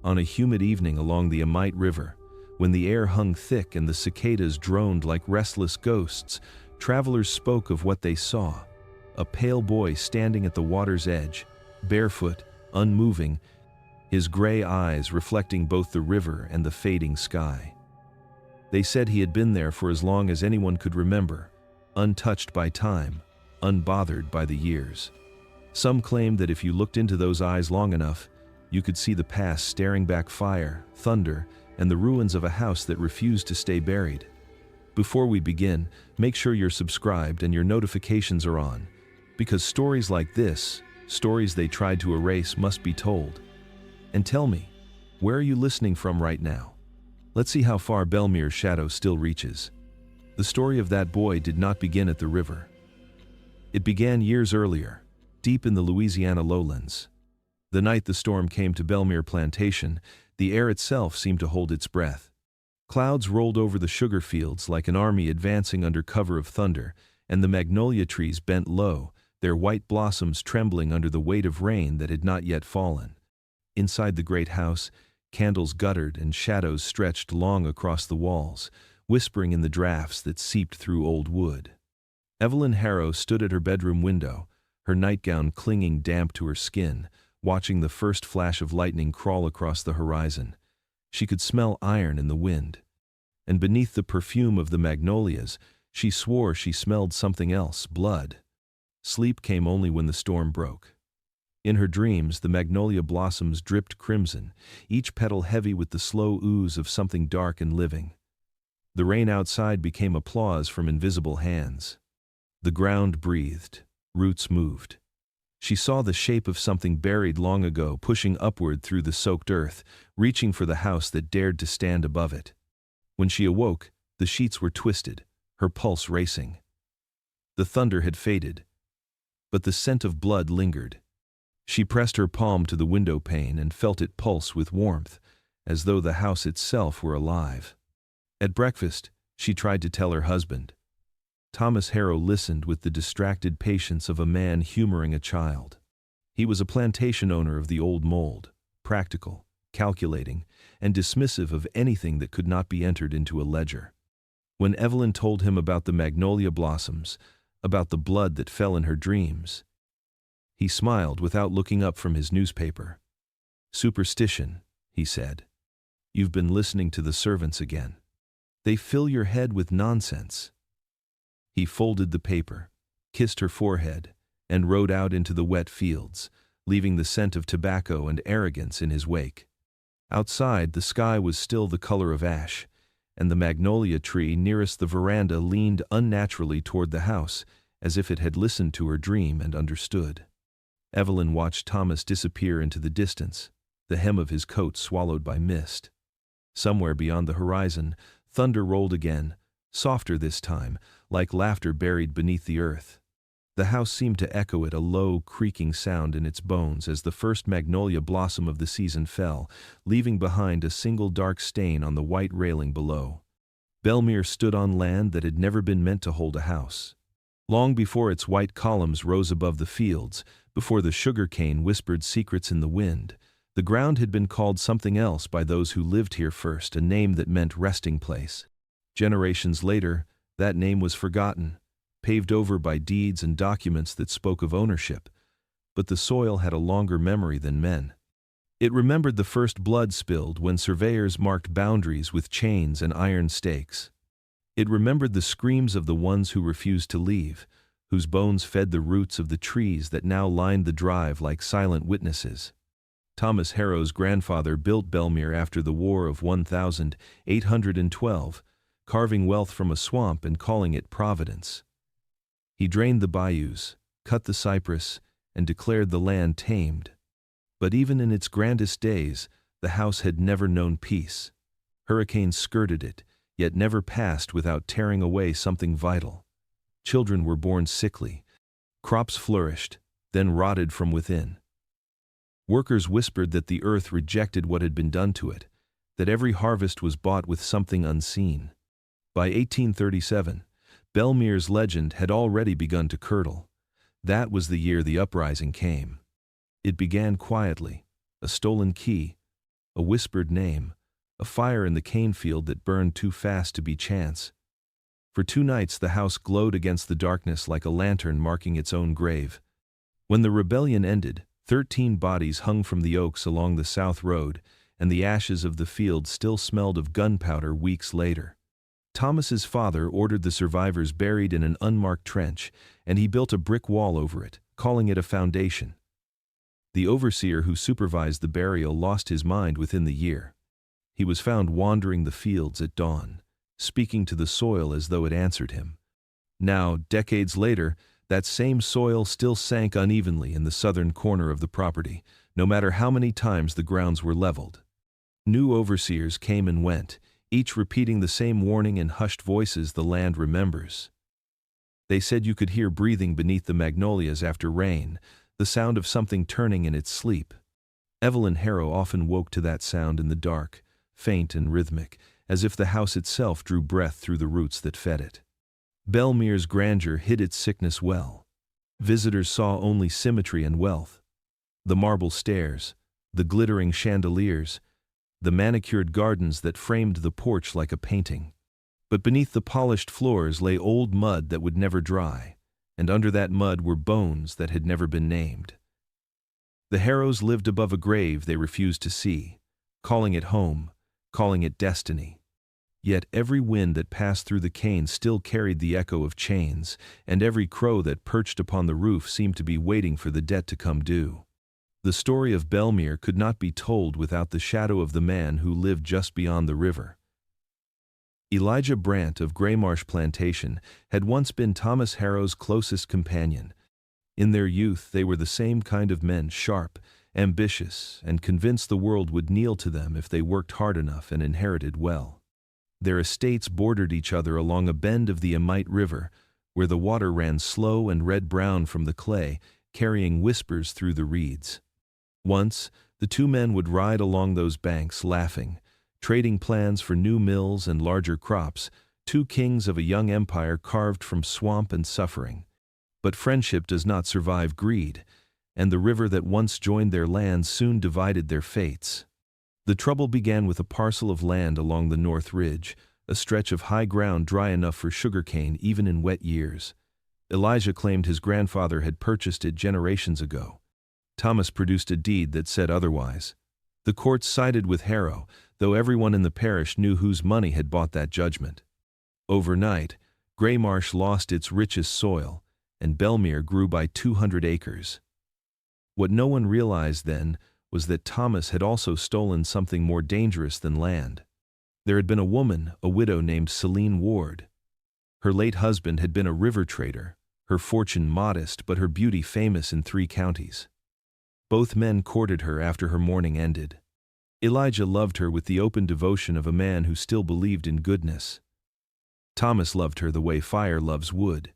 On a humid evening along the Amite River, when the air hung thick and the cicadas droned like restless ghosts, travelers spoke of what they saw: a pale boy standing at the water's edge, barefoot, unmoving, his gray eyes reflecting both the river and the fading sky. They said he had been there for as long as anyone could remember, untouched by time, unbothered by the years. Some claimed that if you looked into those eyes long enough, you could see the past staring back fire, thunder, and the ruins of a house that refused to stay buried. Before we begin, make sure you're subscribed and your notifications are on, because stories like this, stories they tried to erase, must be told. And tell me, where are you listening from right now? Let's see how far Belmere's shadow still reaches. The story of that boy did not begin at the river. It began years earlier, deep in the Louisiana lowlands. The night the storm came to Belmere Plantation, the air itself seemed to hold its breath. Clouds rolled over the sugar fields like an army advancing under cover of thunder, and the magnolia trees bent low, their white blossoms trembling under the weight of rain that had not yet fallen. Inside the great house, candles guttered and shadows stretched long across the walls, whispering in the drafts that seeped through old wood. Evelyn Harrow stood at her bedroom window, her nightgown clinging damp to her skin, watching the first flash of lightning crawl across the horizon. She could smell iron in the wind. And beneath the perfume of the magnolias, she swore she smelled something else: blood. Sleep came only when the storm broke. In her dreams, the magnolia blossoms dripped crimson, each petal heavy with the slow ooze of something dark and living. The rain outside became applause from invisible hands. The ground breathed, roots moved. She saw the shape of something buried long ago pushing upward through the soaked earth, reaching for the house that dared to stand above it. When she awoke, the sheets were twisted, her pulse racing. The thunder had faded, but the scent of blood lingered. She pressed her palm to the window pane and felt it pulse with warmth, as though the house itself were alive. At breakfast, she tried to tell her husband. Thomas Harrow listened with the distracted patience of a man humoring a child. He was a plantation owner of the old mold, practical, calculating, and dismissive of anything that could not be entered into a ledger. When Evelyn told him about the magnolia blossoms, about the blood that fell in her dreams, he smiled without looking up from his newspaper. "Superstition," he said. "You've been listening to the servants again. They fill your head with nonsense." He folded the paper, kissed her forehead, and rode out into the wet fields, leaving the scent of tobacco and arrogance in his wake. Outside, the sky was still the color of ash, and the magnolia tree nearest the veranda leaned unnaturally toward the house, as if it had listened to her dream and understood. Evelyn watched Thomas disappear into the distance, the hem of his coat swallowed by mist. Somewhere beyond the horizon, thunder rolled again, softer this time, like laughter buried beneath the earth. The house seemed to echo it, a low, creaking sound in its bones as the first magnolia blossom of the season fell, leaving behind a single dark stain on the white railing below. Belmere stood on land that had never been meant to hold a house. Long before its white columns rose above the fields, before the sugar cane whispered secrets in the wind, the ground had been called something else by those who lived here first, a name that meant resting place. Generations later, that name was forgotten, paved over by deeds and documents that spoke of ownership, but the soil had a longer memory than men. It remembered the first blood spilled when surveyors marked boundaries with chains and iron stakes. It remembered the screams of the ones who refused to leave, whose bones fed the roots of the trees that now lined the drive like silent witnesses. Thomas Harrow's grandfather built Belmere after the War of 1812, carving wealth from a swamp and calling it Providence. He drained the bayous, cut the cypress, and declared the land tamed. But even in its grandest days, the house had never known peace. Hurricanes skirted it, yet never passed without tearing away something vital. Children were born sickly. Crops flourished, then rotted from within. Workers whispered that the earth rejected what had been done to it, that every harvest was bought with something unseen. By 1837, Belmere's legend had already begun to curdle. That was the year the uprising came. It began quietly, a stolen key, a whispered name, a fire in the cane field that burned too fast to be chance. For 2 nights the house glowed against the darkness like a lantern marking its own grave. When the rebellion ended, 13 bodies hung from the oaks along the south road, and the ashes of the field still smelled of gunpowder weeks later. Thomas's father ordered the survivors buried in an unmarked trench, and he built a brick wall over it, calling it a foundation. The overseer who supervised the burial lost his mind within the year. He was found wandering the fields at dawn, speaking to the soil as though it answered him. Now, decades later, that same soil still sank unevenly in the southern corner of the property, no matter how many times the grounds were leveled. New overseers came and went, each repeating the same warning in hushed voices the land remembers. They said you could hear breathing beneath the magnolias after rain, the sound of something turning in its sleep. Evelyn Harrow often woke to that sound in the dark, faint and rhythmic, as if the house itself drew breath through the roots that fed it. Belmere's grandeur hid its sickness well. Visitors saw only symmetry and wealth. The marble stairs, the glittering chandeliers, the manicured gardens that framed the porch like a painting. But beneath the polished floors lay old mud that would never dry, and under that mud were bones that had never been named. The Harrows lived above a grave they refused to see, calling it home, calling it destiny. Yet every wind that passed through the cane still carried the echo of chains, and every crow that perched upon the roof seemed to be waiting for the debt to come due. The story of Belmere could not be told without the shadow of the man who lived just beyond the river. Elijah Brant of Graymarsh Plantation had once been Thomas Harrow's closest companion. In their youth they were the same kind of men, sharp, ambitious, and convinced the world would kneel to them if they worked hard enough and inherited well. Their estates bordered each other along a bend of the Amite River, where the water ran slow and red-brown from the clay, carrying whispers through the reeds. Once, the 2 men would ride along those banks laughing, trading plans for new mills and larger crops, 2 kings of a young empire carved from swamp and suffering. But friendship does not survive greed, and the river that once joined their lands soon divided their fates. The trouble began with a parcel of land along the North Ridge, a stretch of high ground dry enough for sugarcane even in wet years. Elijah claimed his grandfather had purchased it generations ago. Thomas produced a deed that said otherwise. The courts sided with Harrow, though everyone in the parish knew whose money had bought that judgment. Overnight, Graymarsh lost its richest soil, and Belmere grew by 200 acres. What no one realized then was that Thomas had also stolen something more dangerous than land. There had been a woman, a widow named Celine Ward. Her late husband had been a river trader, her fortune modest but her beauty famous in 3 counties. Both men courted her after her mourning ended. Elijah loved her with the open devotion of a man who still believed in goodness. Thomas loved her the way fire loves wood.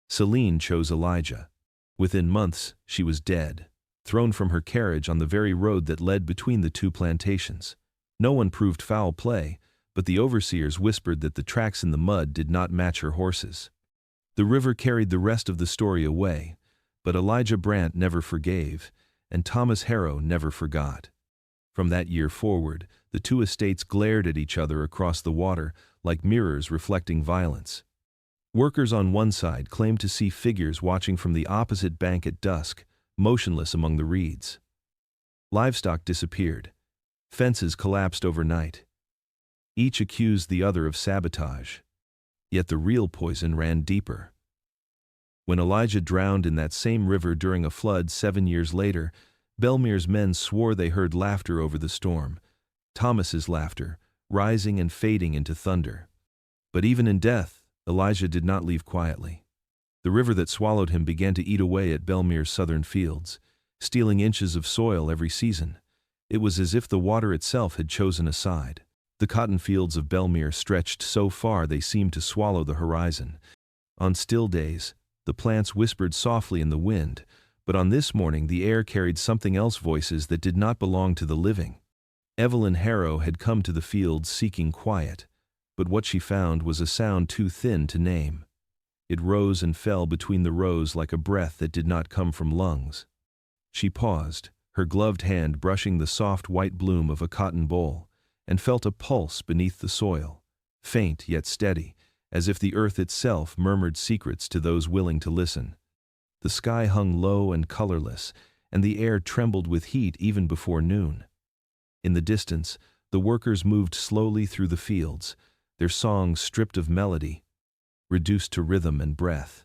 Celine chose Elijah. Within months, she was dead, thrown from her carriage on the very road that led between the 2 plantations. No one proved foul play, but the overseers whispered that the tracks in the mud did not match her horses. The river carried the rest of the story away, but Elijah Brant never forgave, and Thomas Harrow never forgot. From that year forward, the 2 estates glared at each other across the water like mirrors reflecting violence. Workers on one side claimed to see figures watching from the opposite bank at dusk, motionless among the reeds. Livestock disappeared. Fences collapsed overnight. Each accused the other of sabotage. Yet the real poison ran deeper. When Elijah drowned in that same river during a flood 7 years later, Belmere's men swore they heard laughter over the storm, Thomas's laughter, rising and fading into thunder. But even in death, Elijah did not leave quietly. The river that swallowed him began to eat away at Belmere's southern fields, stealing inches of soil every season. It was as if the water itself had chosen a side. The cotton fields of Belmere stretched so far they seemed to swallow the horizon. On still days, the plants whispered softly in the wind, but on this morning the air carried something else, voices that did not belong to the living. Evelyn Harrow had come to the fields seeking quiet, but what she found was a sound too thin to name. It rose and fell between the rows like a breath that did not come from lungs. She paused, her gloved hand brushing the soft white bloom of a cotton boll, and felt a pulse beneath the soil, faint yet steady, as if the earth itself murmured secrets to those willing to listen. The sky hung low and colorless, and the air trembled with heat even before noon. In the distance, the workers moved slowly through the fields, their songs stripped of melody, reduced to rhythm and breath.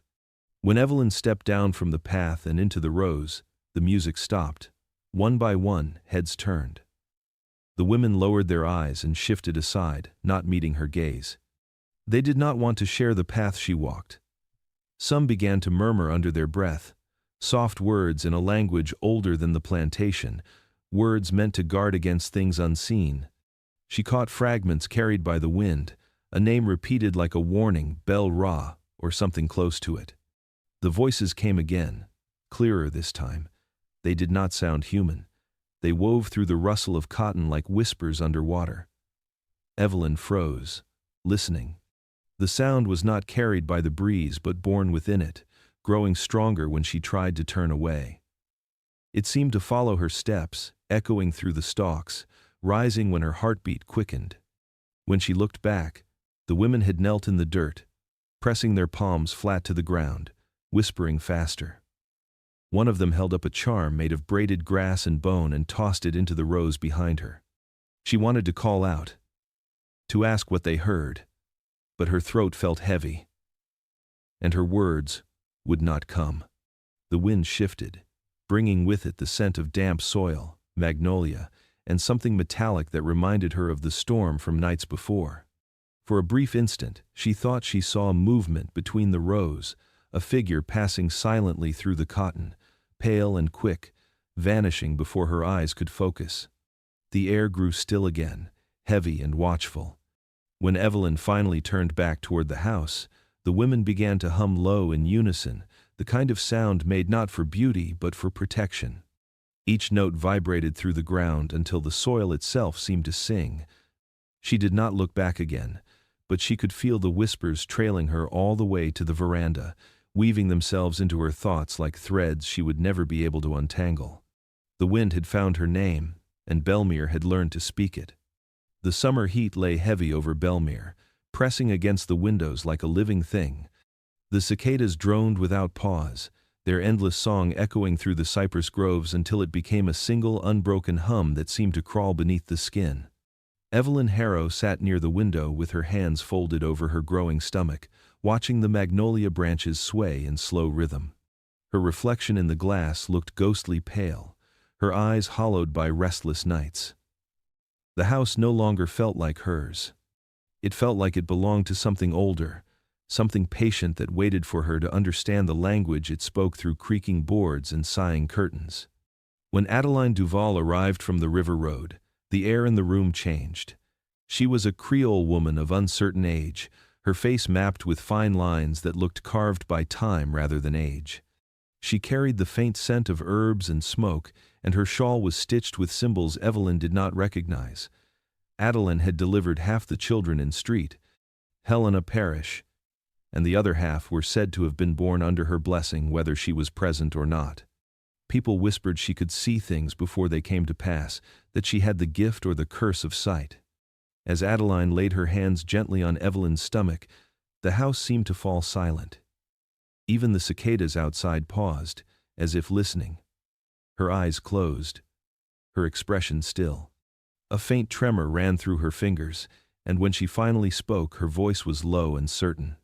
When Evelyn stepped down from the path and into the rows, the music stopped. One by one, heads turned. The women lowered their eyes and shifted aside, not meeting her gaze. They did not want to share the path she walked. Some began to murmur under their breath, soft words in a language older than the plantation, words meant to guard against things unseen. She caught fragments carried by the wind, a name repeated like a warning, Bel Ra, or something close to it. The voices came again, clearer this time. They did not sound human. They wove through the rustle of cotton like whispers underwater. Evelyn froze, listening. The sound was not carried by the breeze but borne within it, growing stronger when she tried to turn away. It seemed to follow her steps, echoing through the stalks, rising when her heartbeat quickened. When she looked back, the women had knelt in the dirt, pressing their palms flat to the ground, whispering faster. One of them held up a charm made of braided grass and bone and tossed it into the rows behind her. She wanted to call out, to ask what they heard, but her throat felt heavy, and her words would not come. The wind shifted, bringing with it the scent of damp soil, magnolia, and something metallic that reminded her of the storm from nights before. For a brief instant, she thought she saw movement between the rows, a figure passing silently through the cotton, pale and quick, vanishing before her eyes could focus. The air grew still again, heavy and watchful. When Evelyn finally turned back toward the house, the women began to hum low in unison, the kind of sound made not for beauty but for protection. Each note vibrated through the ground until the soil itself seemed to sing. She did not look back again, but she could feel the whispers trailing her all the way to the veranda, weaving themselves into her thoughts like threads she would never be able to untangle. The wind had found her name, and Belmere had learned to speak it. The summer heat lay heavy over Belmere, pressing against the windows like a living thing. The cicadas droned without pause, their endless song echoing through the cypress groves until it became a single unbroken hum that seemed to crawl beneath the skin. Evelyn Harrow sat near the window with her hands folded over her growing stomach, watching the magnolia branches sway in slow rhythm. Her reflection in the glass looked ghostly pale, her eyes hollowed by restless nights. The house no longer felt like hers. It felt like it belonged to something older, something patient that waited for her to understand the language it spoke through creaking boards and sighing curtains. When Adeline Duval arrived from the river road, the air in the room changed. She was a Creole woman of uncertain age, her face mapped with fine lines that looked carved by time rather than age. She carried the faint scent of herbs and smoke, and her shawl was stitched with symbols Evelyn did not recognize. Adeline had delivered half the children in street, Helena parish, and the other half were said to have been born under her blessing whether she was present or not. People whispered she could see things before they came to pass, that she had the gift or the curse of sight. As Adeline laid her hands gently on Evelyn's stomach, the house seemed to fall silent. Even the cicadas outside paused, as if listening. Her eyes closed, her expression still. A faint tremor ran through her fingers, and when she finally spoke, her voice was low and certain.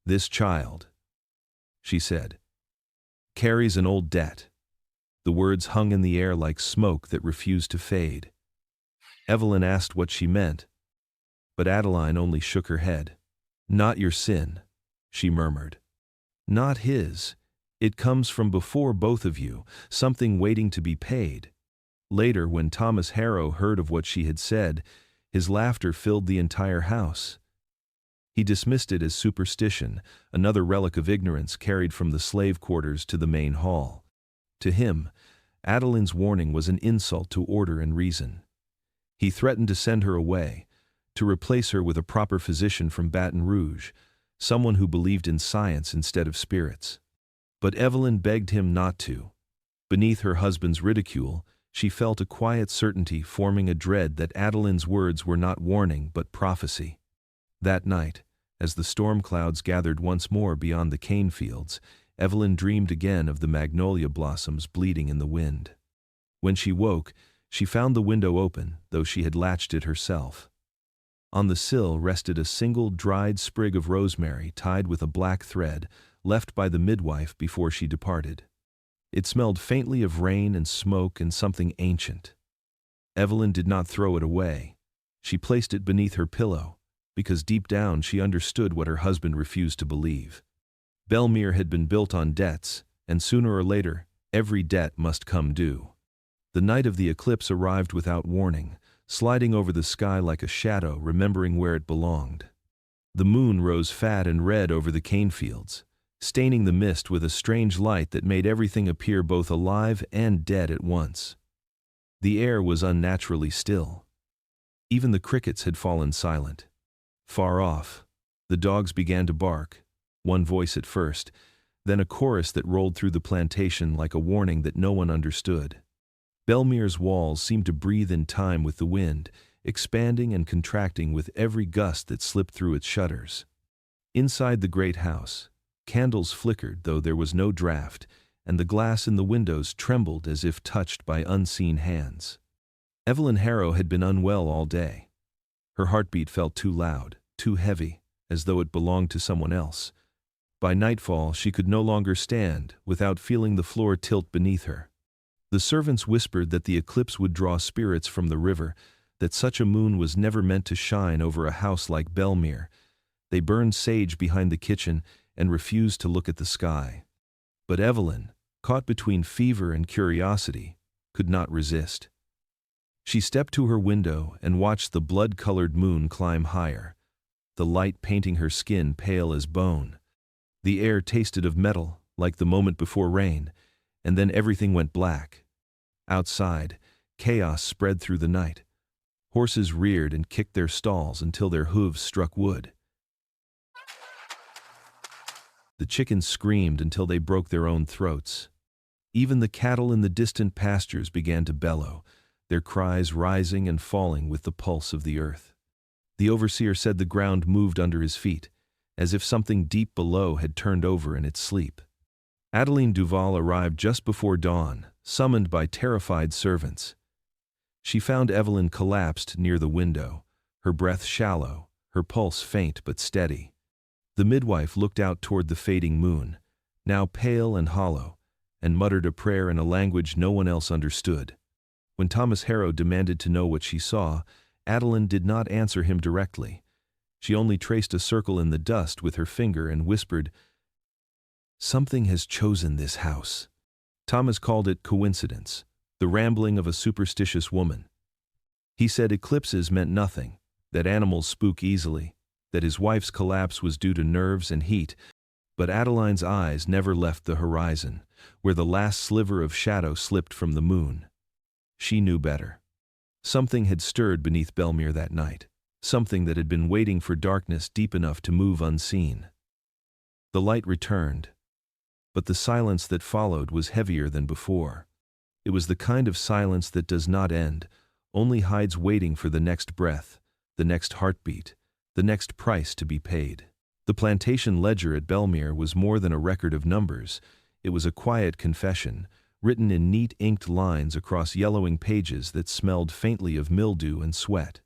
"This child," she said, "carries an old debt." The words hung in the air like smoke that refused to fade. Evelyn asked what she meant, but Adeline only shook her head. "Not your sin," she murmured. "Not his. It comes from before both of you, something waiting to be paid." Later, when Thomas Harrow heard of what she had said, his laughter filled the entire house. He dismissed it as superstition, another relic of ignorance carried from the slave quarters to the main hall. To him, Adeline's warning was an insult to order and reason. He threatened to send her away, to replace her with a proper physician from Baton Rouge, someone who believed in science instead of spirits. But Evelyn begged him not to. Beneath her husband's ridicule, She felt a quiet certainty forming a dread that Adeline's words were not warning but prophecy. That night, as the storm clouds gathered once more beyond the cane fields, Evelyn dreamed again of the magnolia blossoms bleeding in the wind. When she woke, she found the window open, though she had latched it herself. On the sill rested a single dried sprig of rosemary tied with a black thread, left by the midwife before she departed. It smelled faintly of rain and smoke and something ancient. Evelyn did not throw it away. She placed it beneath her pillow, because deep down she understood what her husband refused to believe. Belmere had been built on debts, and sooner or later, every debt must come due. The night of the eclipse arrived without warning, sliding over the sky like a shadow, remembering where it belonged. The moon rose fat and red over the cane fields, staining the mist with a strange light that made everything appear both alive and dead at once. The air was unnaturally still. Even the crickets had fallen silent. Far off, the dogs began to bark, one voice at first, then a chorus that rolled through the plantation like a warning that no one understood. Belmere's walls seemed to breathe in time with the wind, expanding and contracting with every gust that slipped through its shutters. Inside the great house, candles flickered though there was no draught, and the glass in the windows trembled as if touched by unseen hands. Evelyn Harrow had been unwell all day. Her heartbeat felt too loud, too heavy, as though it belonged to someone else. By nightfall she could no longer stand without feeling the floor tilt beneath her. The servants whispered that the eclipse would draw spirits from the river, that such a moon was never meant to shine over a house like Belmere. They burned sage behind the kitchen and refused to look at the sky. But Evelyn, caught between fever and curiosity, could not resist. She stepped to her window and watched the blood-colored moon climb higher, the light painting her skin pale as bone. The air tasted of metal, like the moment before rain, and then everything went black. Outside, chaos spread through the night. Horses reared and kicked their stalls until their hooves struck wood. The chickens screamed until they broke their own throats. Even the cattle in the distant pastures began to bellow, their cries rising and falling with the pulse of the earth. The overseer said the ground moved under his feet, as if something deep below had turned over in its sleep. Adeline Duval arrived just before dawn, summoned by terrified servants. She found Evelyn collapsed near the window, her breath shallow, her pulse faint but steady. The midwife looked out toward the fading moon, now pale and hollow, and muttered a prayer in a language no one else understood. When Thomas Harrow demanded to know what she saw, Adeline did not answer him directly. She only traced a circle in the dust with her finger and whispered, "Something has chosen this house." Thomas called it coincidence, the rambling of a superstitious woman. He said eclipses meant nothing, that animals spook easily, that his wife's collapse was due to nerves and heat, but Adeline's eyes never left the horizon, where the last sliver of shadow slipped from the moon. She knew better. Something had stirred beneath Belmere that night, something that had been waiting for darkness deep enough to move unseen. The light returned, but the silence that followed was heavier than before. It was the kind of silence that does not end, only hides waiting for the next breath, the next heartbeat, the next price to be paid. The plantation ledger at Belmere was more than a record of numbers. It was a quiet confession, written in neat inked lines across yellowing pages that smelled faintly of mildew and sweat.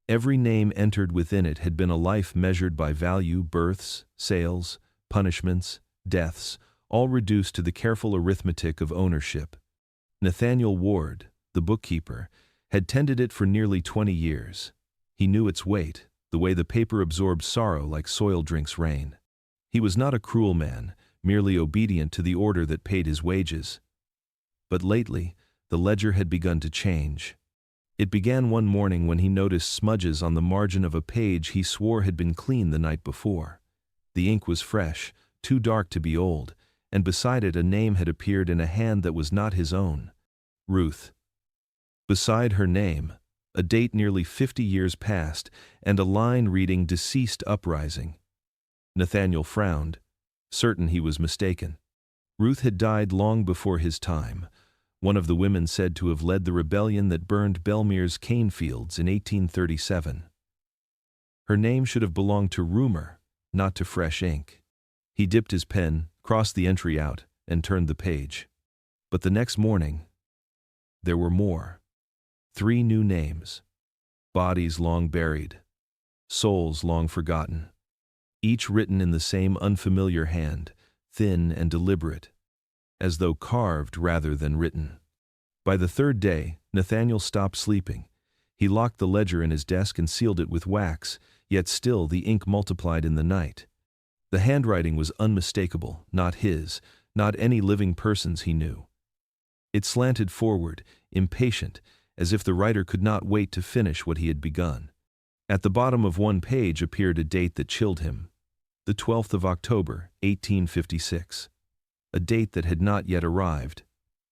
Every name entered within it had been a life measured by value: births, sales, punishments, deaths, all reduced to the careful arithmetic of ownership. Nathaniel Ward, the bookkeeper, had tended it for nearly 20 years. He knew its weight, the way the paper absorbed sorrow like soil drinks rain. He was not a cruel man, merely obedient to the order that paid his wages. But lately, the ledger had begun to change. It began one morning when he noticed smudges on the margin of a page he swore had been clean the night before. The ink was fresh, too dark to be old, and beside it a name had appeared in a hand that was not his own: Ruth. Beside her name, a date nearly 50 years past, and a line reading "Deceased Uprising." Nathaniel frowned, certain he was mistaken. Ruth had died long before his time, One of the women said to have led the rebellion that burned Belmere's cane fields in 1837. Her name should have belonged to rumor, not to fresh ink. He dipped his pen, crossed the entry out, and turned the page. But the next morning, there were more. 3 new names. Bodies long buried. Souls long forgotten. Each written in the same unfamiliar hand, thin and deliberate, as though carved rather than written. By the 3rd day, Nathaniel stopped sleeping. He locked the ledger in his desk and sealed it with wax, yet still the ink multiplied in the night. The handwriting was unmistakable, not his, not any living person's he knew. It slanted forward, impatient, as if the writer could not wait to finish what he had begun. At the bottom of one page appeared a date that chilled him. The 12th of October, 1856. A date that had not yet arrived.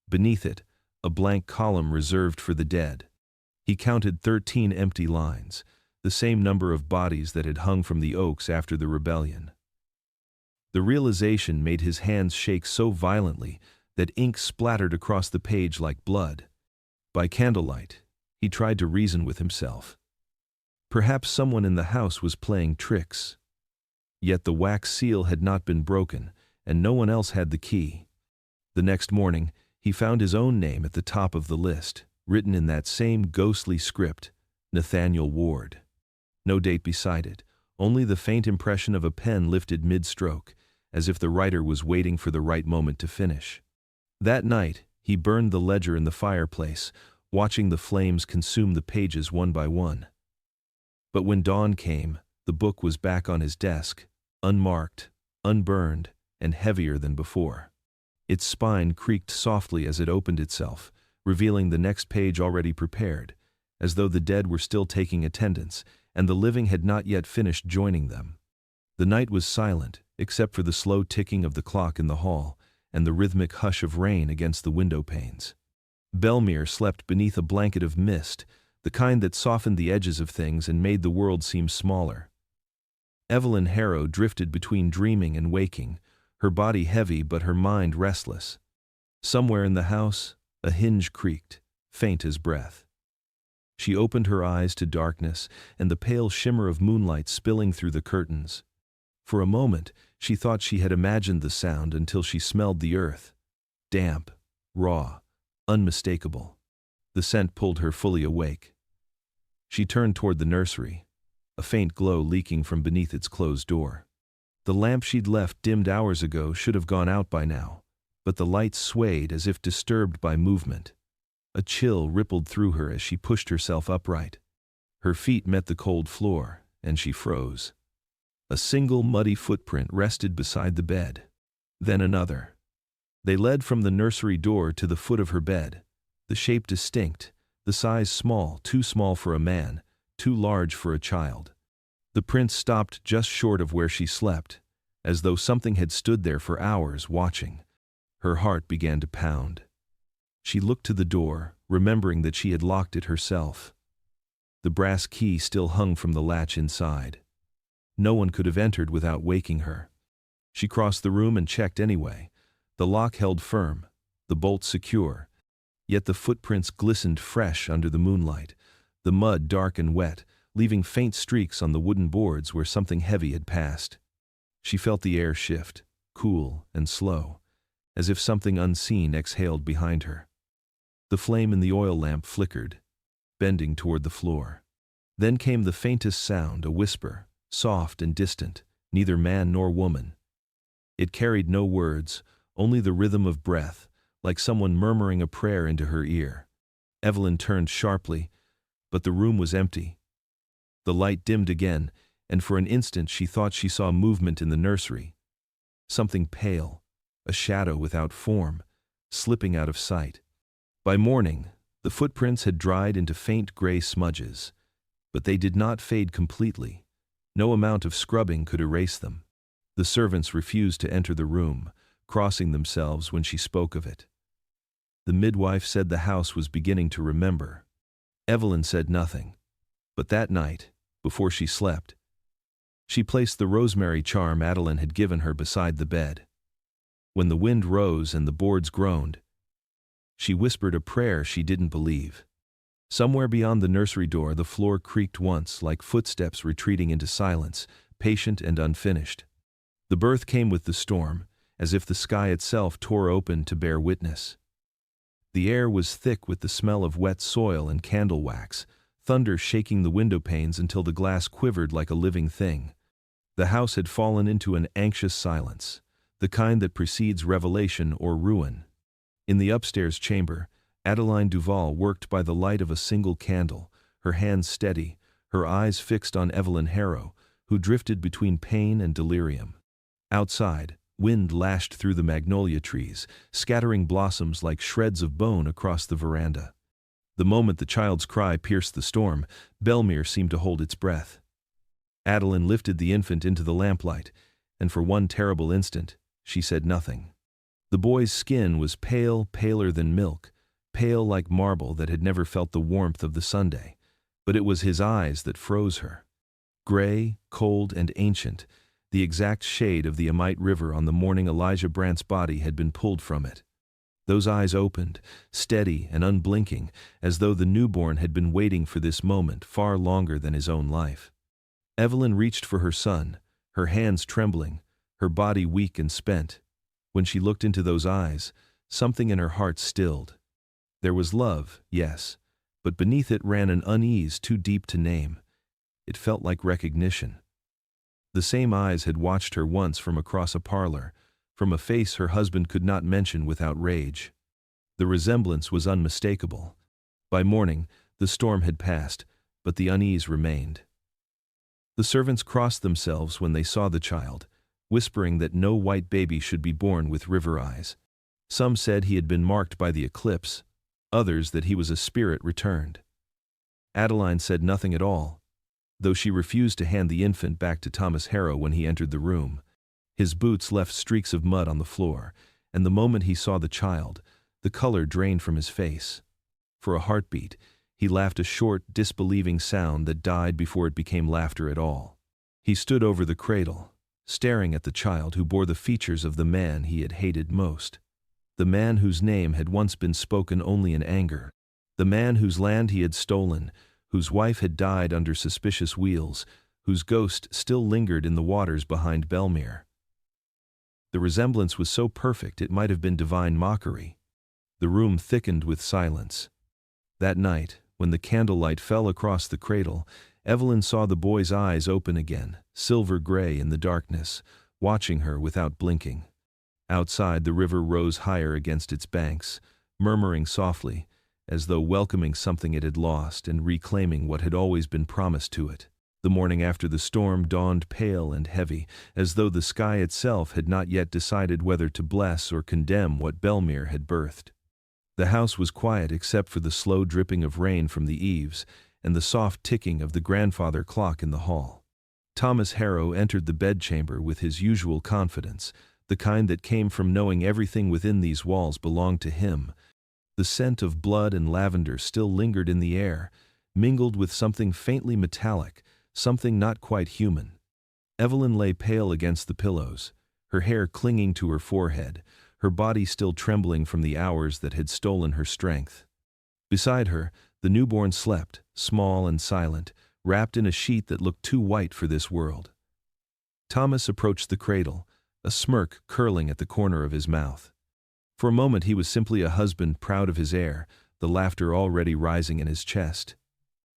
Beneath it, a blank column reserved for the dead. He counted 13 empty lines, the same number of bodies that had hung from the oaks after the rebellion. The realization made his hands shake so violently that ink splattered across the page like blood. By candlelight, he tried to reason with himself. Perhaps someone in the house was playing tricks. Yet the wax seal had not been broken, and no one else had the key. The next morning, he found his own name at the top of the list, written in that same ghostly script, Nathaniel Ward. No date beside it, only the faint impression of a pen lifted mid-stroke, as if the writer was waiting for the right moment to finish. That night, he burned the ledger in the fireplace, watching the flames consume the pages one by one. But when dawn came, the book was back on his desk, unmarked, unburned, and heavier than before. Its spine creaked softly as it opened itself, revealing the next page already prepared, as though the dead were still taking attendance, and the living had not yet finished joining them. The night was silent, except for the slow ticking of the clock in the hall, and the rhythmic hush of rain against the window panes. Belmere slept beneath a blanket of mist, the kind that softened the edges of things and made the world seem smaller. Evelyn Harrow drifted between dreaming and waking, her body heavy but her mind restless. Somewhere in the house, a hinge creaked, faint as breath. She opened her eyes to darkness and the pale shimmer of moonlight spilling through the curtains. For a moment, she thought she had imagined the sound until she smelled the earth. Damp, raw, unmistakable. The scent pulled her fully awake. She turned toward the nursery, a faint glow leaking from beneath its closed door. The lamp she'd left dimmed hours ago should have gone out by now, but the light swayed as if disturbed by movement. A chill rippled through her as she pushed herself upright. Her feet met the cold floor, and she froze. A single muddy footprint rested beside the bed. Then another. They led from the nursery door to the foot of her bed, the shape distinct, the size small, too small for a man, too large for a child. The prints stopped just short of where she slept, as though something had stood there for hours watching. Her heart began to pound. She looked to the door, remembering that she had locked it herself. The brass key still hung from the latch inside. No one could have entered without waking her. She crossed the room and checked anyway. The lock held firm, the bolt secure. Yet the footprints glistened fresh under the moonlight, the mud dark and wet, leaving faint streaks on the wooden boards where something heavy had passed. She felt the air shift, cool and slow, as if something unseen exhaled behind her. The flame in the oil lamp flickered, bending toward the floor. Then came the faintest sound, a whisper, soft and distant, neither man nor woman. It carried no words, only the rhythm of breath, like someone murmuring a prayer into her ear. Evelyn turned sharply, but the room was empty. The light dimmed again, and for an instant she thought she saw movement in the nursery. Something pale, a shadow without form, slipping out of sight. By morning, the footprints had dried into faint gray smudges, but they did not fade completely. No amount of scrubbing could erase them. The servants refused to enter the room, crossing themselves when she spoke of it. The midwife said the house was beginning to remember. Evelyn said nothing, but that night, before she slept, she placed the rosemary charm Adeline had given her beside the bed. When the wind rose and the boards groaned, She whispered a prayer she didn't believe. Somewhere beyond the nursery door, the floor creaked once, like footsteps retreating into silence, patient and unfinished. The birth came with the storm, as if the sky itself tore open to bear witness. The air was thick with the smell of wet soil and candle wax, thunder shaking the window panes until the glass quivered like a living thing. The house had fallen into an anxious silence, the kind that precedes revelation or ruin. In the upstairs chamber, Adeline Duval worked by the light of a single candle, her hands steady, her eyes fixed on Evelyn Harrow, who drifted between pain and delirium. Outside, wind lashed through the magnolia trees, scattering blossoms like shreds of bone across the veranda. The moment the child's cry pierced the storm, Belmere seemed to hold its breath. Adeline lifted the infant into the lamplight, and for one terrible instant, she said nothing. The boy's skin was pale, paler than milk, pale like marble that had never felt the warmth of the Sunday, but it was his eyes that froze her. Gray, cold, and ancient, the exact shade of the Amite River on the morning Elijah Brandt's body had been pulled from it. Those eyes opened, steady and unblinking, as though the newborn had been waiting for this moment far longer than his own life. Evelyn reached for her son, her hands trembling, her body weak and spent. When she looked into those eyes, something in her heart stilled. There was love, yes, but beneath it ran an unease too deep to name. It felt like recognition. The same eyes had watched her once from across a parlor, from a face her husband could not mention without rage. The resemblance was unmistakable. By morning, the storm had passed, but the unease remained. The servants crossed themselves when they saw the child, whispering that no white baby should be born with river eyes. Some said he had been marked by the eclipse, others that he was a spirit returned. Adeline said nothing at all, though she refused to hand the infant back to Thomas Harrow when he entered the room. His boots left streaks of mud on the floor, and the moment he saw the child, the color drained from his face. For a heartbeat, he laughed a short, disbelieving sound that died before it became laughter at all. He stood over the cradle, staring at the child who bore the features of the man he had hated most. The man whose name had once been spoken only in anger. The man whose land he had stolen, whose wife had died under suspicious wheels, whose ghost still lingered in the waters behind Belmere. The resemblance was so perfect it might have been divine mockery. The room thickened with silence. That night, when the candlelight fell across the cradle, Evelyn saw the boy's eyes open again, silver gray in the darkness, watching her without blinking. Outside, the river rose higher against its banks, murmuring softly, as though welcoming something it had lost and reclaiming what had always been promised to it. The morning after the storm dawned pale and heavy, as though the sky itself had not yet decided whether to bless or condemn what Belmere had birthed. The house was quiet except for the slow dripping of rain from the eaves and the soft ticking of the grandfather clock in the hall. Thomas Harrow entered the bedchamber with his usual confidence, the kind that came from knowing everything within these walls belonged to him. The scent of blood and lavender still lingered in the air, mingled with something faintly metallic, something not quite human. Evelyn lay pale against the pillows, her hair clinging to her forehead, her body still trembling from the hours that had stolen her strength. Beside her, the newborn slept, small and silent, wrapped in a sheet that looked too white for this world. Thomas approached the cradle, a smirk curling at the corner of his mouth. For a moment he was simply a husband proud of his heir, the laughter already rising in his chest.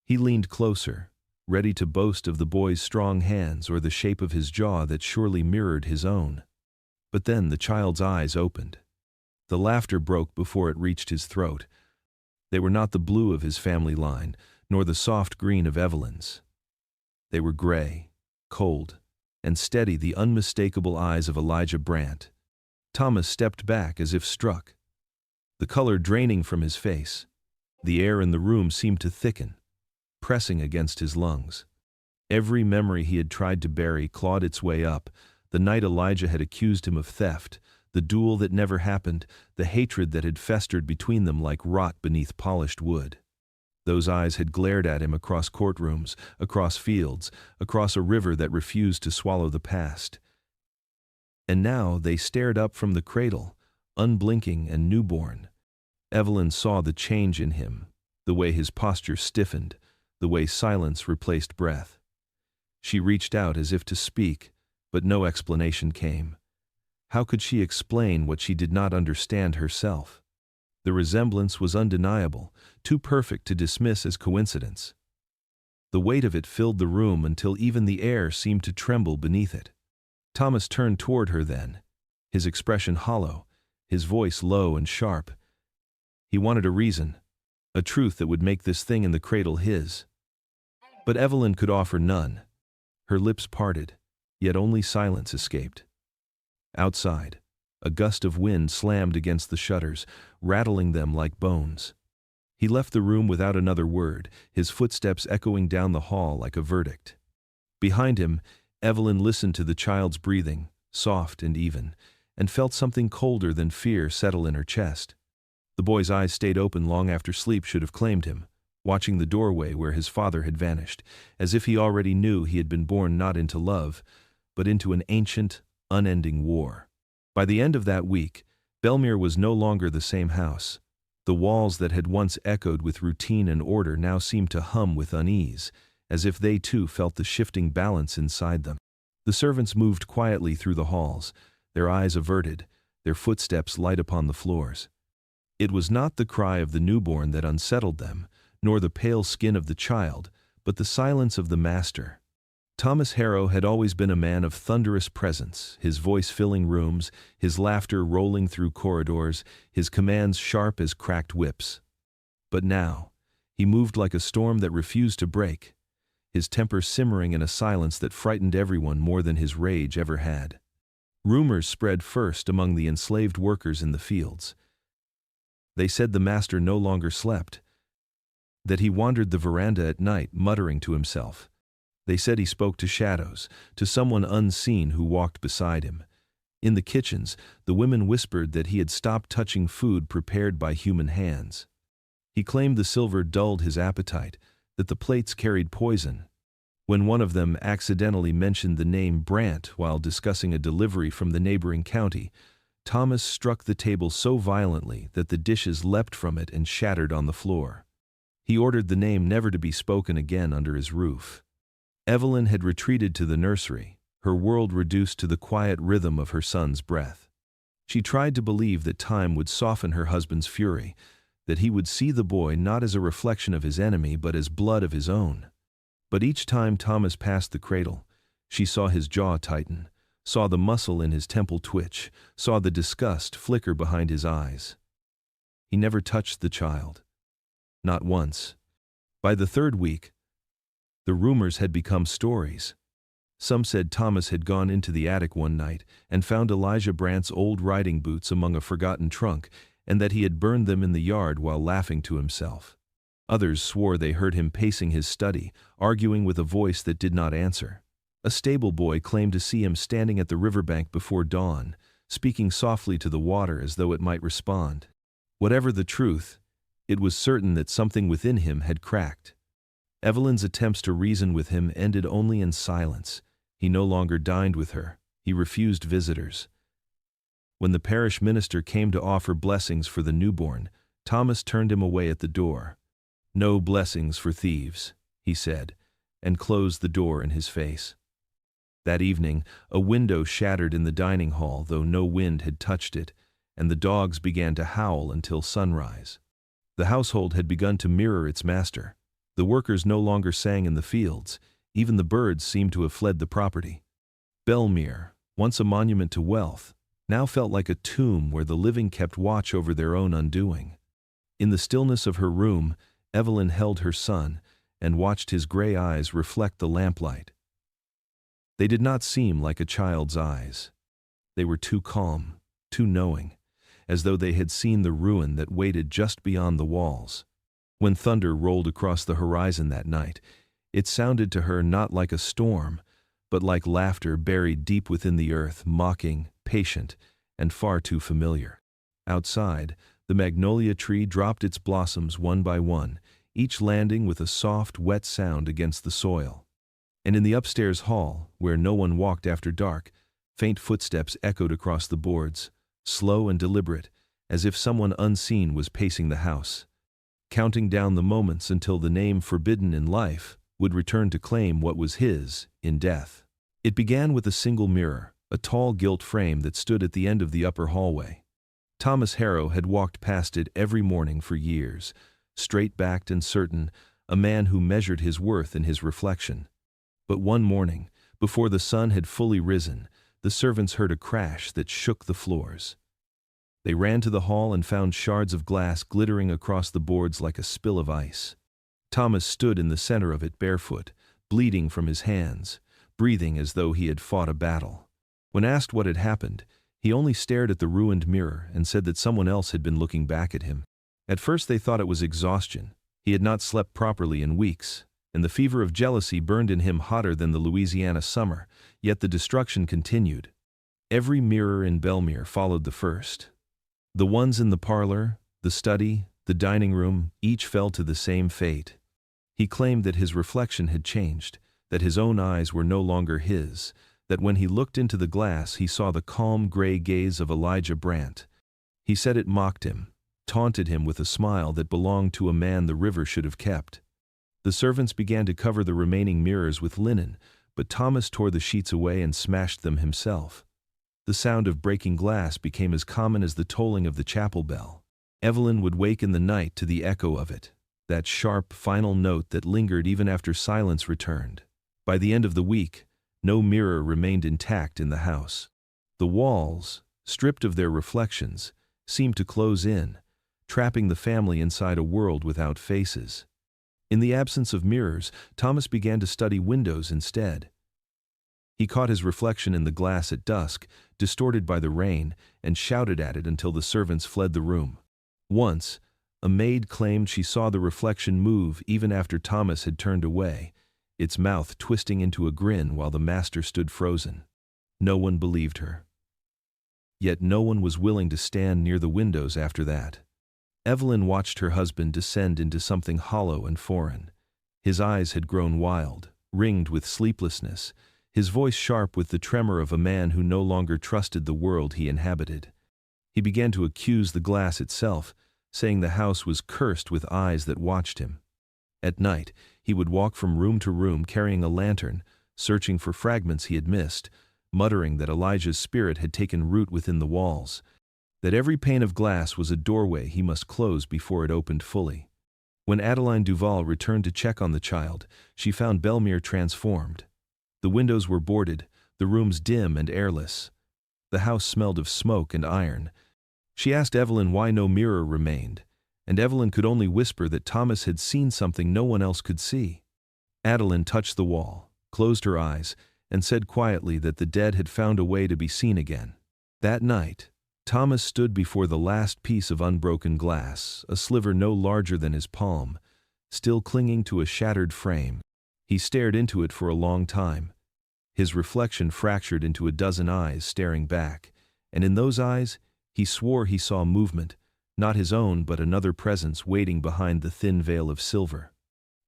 He leaned closer, ready to boast of the boy's strong hands or the shape of his jaw that surely mirrored his own. But then the child's eyes opened. The laughter broke before it reached his throat. They were not the blue of his family line, nor the soft green of Evelyn's. They were gray, cold, and steady, the unmistakable eyes of Elijah Brandt. Thomas stepped back as if struck, the color draining from his face. The air in the room seemed to thicken, pressing against his lungs. Every memory he had tried to bury clawed its way up, the night Elijah had accused him of theft, the duel that never happened, the hatred that had festered between them like rot beneath polished wood. Those eyes had glared at him across courtrooms, across fields, across a river that refused to swallow the past. And now they stared up from the cradle, unblinking and newborn. Evelyn saw the change in him, the way his posture stiffened, the way silence replaced breath. She reached out as if to speak, but no explanation came. How could she explain what she did not understand herself? The resemblance was undeniable, too perfect to dismiss as coincidence. The weight of it filled the room until even the air seemed to tremble beneath it. Thomas turned toward her then, his expression hollow, his voice low and sharp. He wanted a reason, a truth that would make this thing in the cradle his. But Evelyn could offer none. Her lips parted, yet only silence escaped. Outside, a gust of wind slammed against the shutters, rattling them like bones. He left the room without another word, his footsteps echoing down the hall like a verdict. Behind him, Evelyn listened to the child's breathing, soft and even, and felt something colder than fear settle in her chest. The boy's eyes stayed open long after sleep should have claimed him, watching the doorway where his father had vanished, as if he already knew he had been born not into love, but into an ancient, unending war. By the end of that week, Belmere was no longer the same house. The walls that had once echoed with routine and order now seemed to hum with unease, as if they too felt the shifting balance inside them. The servants moved quietly through the halls, their eyes averted, their footsteps light upon the floors. It was not the cry of the newborn that unsettled them, nor the pale skin of the child, but the silence of the master. Thomas Harrow had always been a man of thunderous presence, his voice filling rooms, his laughter rolling through corridors, his commands sharp as cracked whips. But now, he moved like a storm that refused to break, his temper simmering in a silence that frightened everyone more than his rage ever had. Rumors spread first among the enslaved workers in the fields. They said the master no longer slept, that he wandered the veranda at night muttering to himself. They said he spoke to shadows, to someone unseen who walked beside him. In the kitchens, the women whispered that he had stopped touching food prepared by human hands. He claimed the silver dulled his appetite, that the plates carried poison. When one of them accidentally mentioned the name Brant while discussing a delivery from the neighboring county, Thomas struck the table so violently that the dishes leapt from it and shattered on the floor. He ordered the name never to be spoken again under his roof. Evelyn had retreated to the nursery, her world reduced to the quiet rhythm of her son's breath. She tried to believe that time would soften her husband's fury, that he would see the boy not as a reflection of his enemy but as blood of his own. But each time Thomas passed the cradle, she saw his jaw tighten, saw the muscle in his temple twitch, saw the disgust flicker behind his eyes. He never touched the child. Not once. By the third week, the rumors had become stories. Some said Thomas had gone into the attic one night and found Elijah Brant's old riding boots among a forgotten trunk, and that he had burned them in the yard while laughing to himself. Others swore they heard him pacing his study, arguing with a voice that did not answer. A stable boy claimed to see him standing at the riverbank before dawn, speaking softly to the water as though it might respond. Whatever the truth, it was certain that something within him had cracked. Evelyn's attempts to reason with him ended only in silence. He no longer dined with her. He refused visitors. When the parish minister came to offer blessings for the newborn, Thomas turned him away at the door. "No blessings for thieves," he said, and closed the door in his face. That evening, a window shattered in the dining hall, though no wind had touched it, and the dogs began to howl until sunrise. The household had begun to mirror its master. The workers no longer sang in the fields. Even the birds seemed to have fled the property. Belmere, once a monument to wealth, now felt like a tomb where the living kept watch over their own undoing. In the stillness of her room, Evelyn held her son and watched his gray eyes reflect the lamplight. They did not seem like a child's eyes. They were too calm, too knowing, as though they had seen the ruin that waited just beyond the walls. When thunder rolled across the horizon that night, it sounded to her not like a storm, but like laughter buried deep within the earth, mocking, patient, and far too familiar. Outside, the magnolia tree dropped its blossoms one by one, each landing with a soft, wet sound against the soil. And in the upstairs hall, where no one walked after dark, faint footsteps echoed across the boards, slow and deliberate, as if someone unseen was pacing the house, counting down the moments until the name forbidden in life would return to claim what was his in death. It began with a single mirror, a tall gilt frame that stood at the end of the upper hallway. Thomas Harrow had walked past it every morning for years, straight-backed and certain, a man who measured his worth in his reflection. But one morning, before the sun had fully risen, the servants heard a crash that shook the floors. They ran to the hall and found shards of glass glittering across the boards like a spill of ice. Thomas stood in the center of it barefoot, bleeding from his hands, breathing as though he had fought a battle. When asked what had happened, he only stared at the ruined mirror and said that someone else had been looking back at him. At first they thought it was exhaustion. He had not slept properly in weeks, and the fever of jealousy burned in him hotter than the Louisiana summer, yet the destruction continued. Every mirror in Belmere followed the first. The ones in the parlor, the study, the dining room, each fell to the same fate. He claimed that his reflection had changed, that his own eyes were no longer his, that when he looked into the glass he saw the calm gray gaze of Elijah Brant. He said it mocked him, taunted him with a smile that belonged to a man the river should have kept. The servants began to cover the remaining mirrors with linen, but Thomas tore the sheets away and smashed them himself. The sound of breaking glass became as common as the tolling of the chapel bell. Evelyn would wake in the night to the echo of it, that sharp, final note that lingered even after silence returned. By the end of the week, no mirror remained intact in the house. The walls, stripped of their reflections, seemed to close in, trapping the family inside a world without faces. In the absence of mirrors, Thomas began to study windows instead. He caught his reflection in the glass at dusk, distorted by the rain, and shouted at it until the servants fled the room. Once, a maid claimed she saw the reflection move even after Thomas had turned away, its mouth twisting into a grin while the master stood frozen. No one believed her. Yet no one was willing to stand near the windows after that. Evelyn watched her husband descend into something hollow and foreign. His eyes had grown wild, ringed with sleeplessness, his voice sharp with the tremor of a man who no longer trusted the world he inhabited. He began to accuse the glass itself, saying the house was cursed with eyes that watched him. At night, he would walk from room to room carrying a lantern, searching for fragments he had missed, muttering that Elijah's spirit had taken root within the walls, that every pane of glass was a doorway he must close before it opened fully. When Adeline Duval returned to check on the child, she found Belmere transformed. The windows were boarded, the rooms dim and airless. The house smelled of smoke and iron. She asked Evelyn why no mirror remained, and Evelyn could only whisper that Thomas had seen something no one else could see. Adeline touched the wall, closed her eyes, and said quietly that the dead had found a way to be seen again. That night, Thomas stood before the last piece of unbroken glass, a sliver no larger than his palm, still clinging to a shattered frame. He stared into it for a long time. His reflection fractured into a dozen eyes staring back, and in those eyes, he swore he saw movement, not his own but another presence waiting behind the thin veil of silver.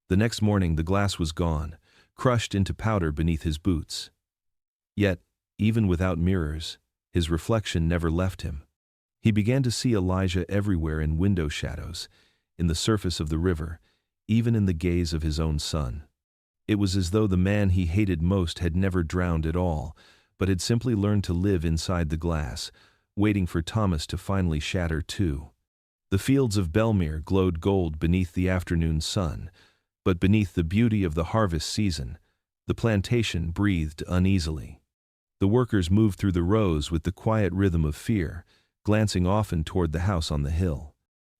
The next morning the glass was gone, crushed into powder beneath his boots. Yet, even without mirrors, his reflection never left him. He began to see Elijah everywhere in window shadows, in the surface of the river, even in the gaze of his own son. It was as though the man he hated most had never drowned at all, but had simply learned to live inside the glass, waiting for Thomas to finally shatter too. The fields of Belmere glowed gold beneath the afternoon sun, but beneath the beauty of the harvest season, the plantation breathed uneasily. The workers moved through the rows with the quiet rhythm of fear, glancing often toward the house on the hill.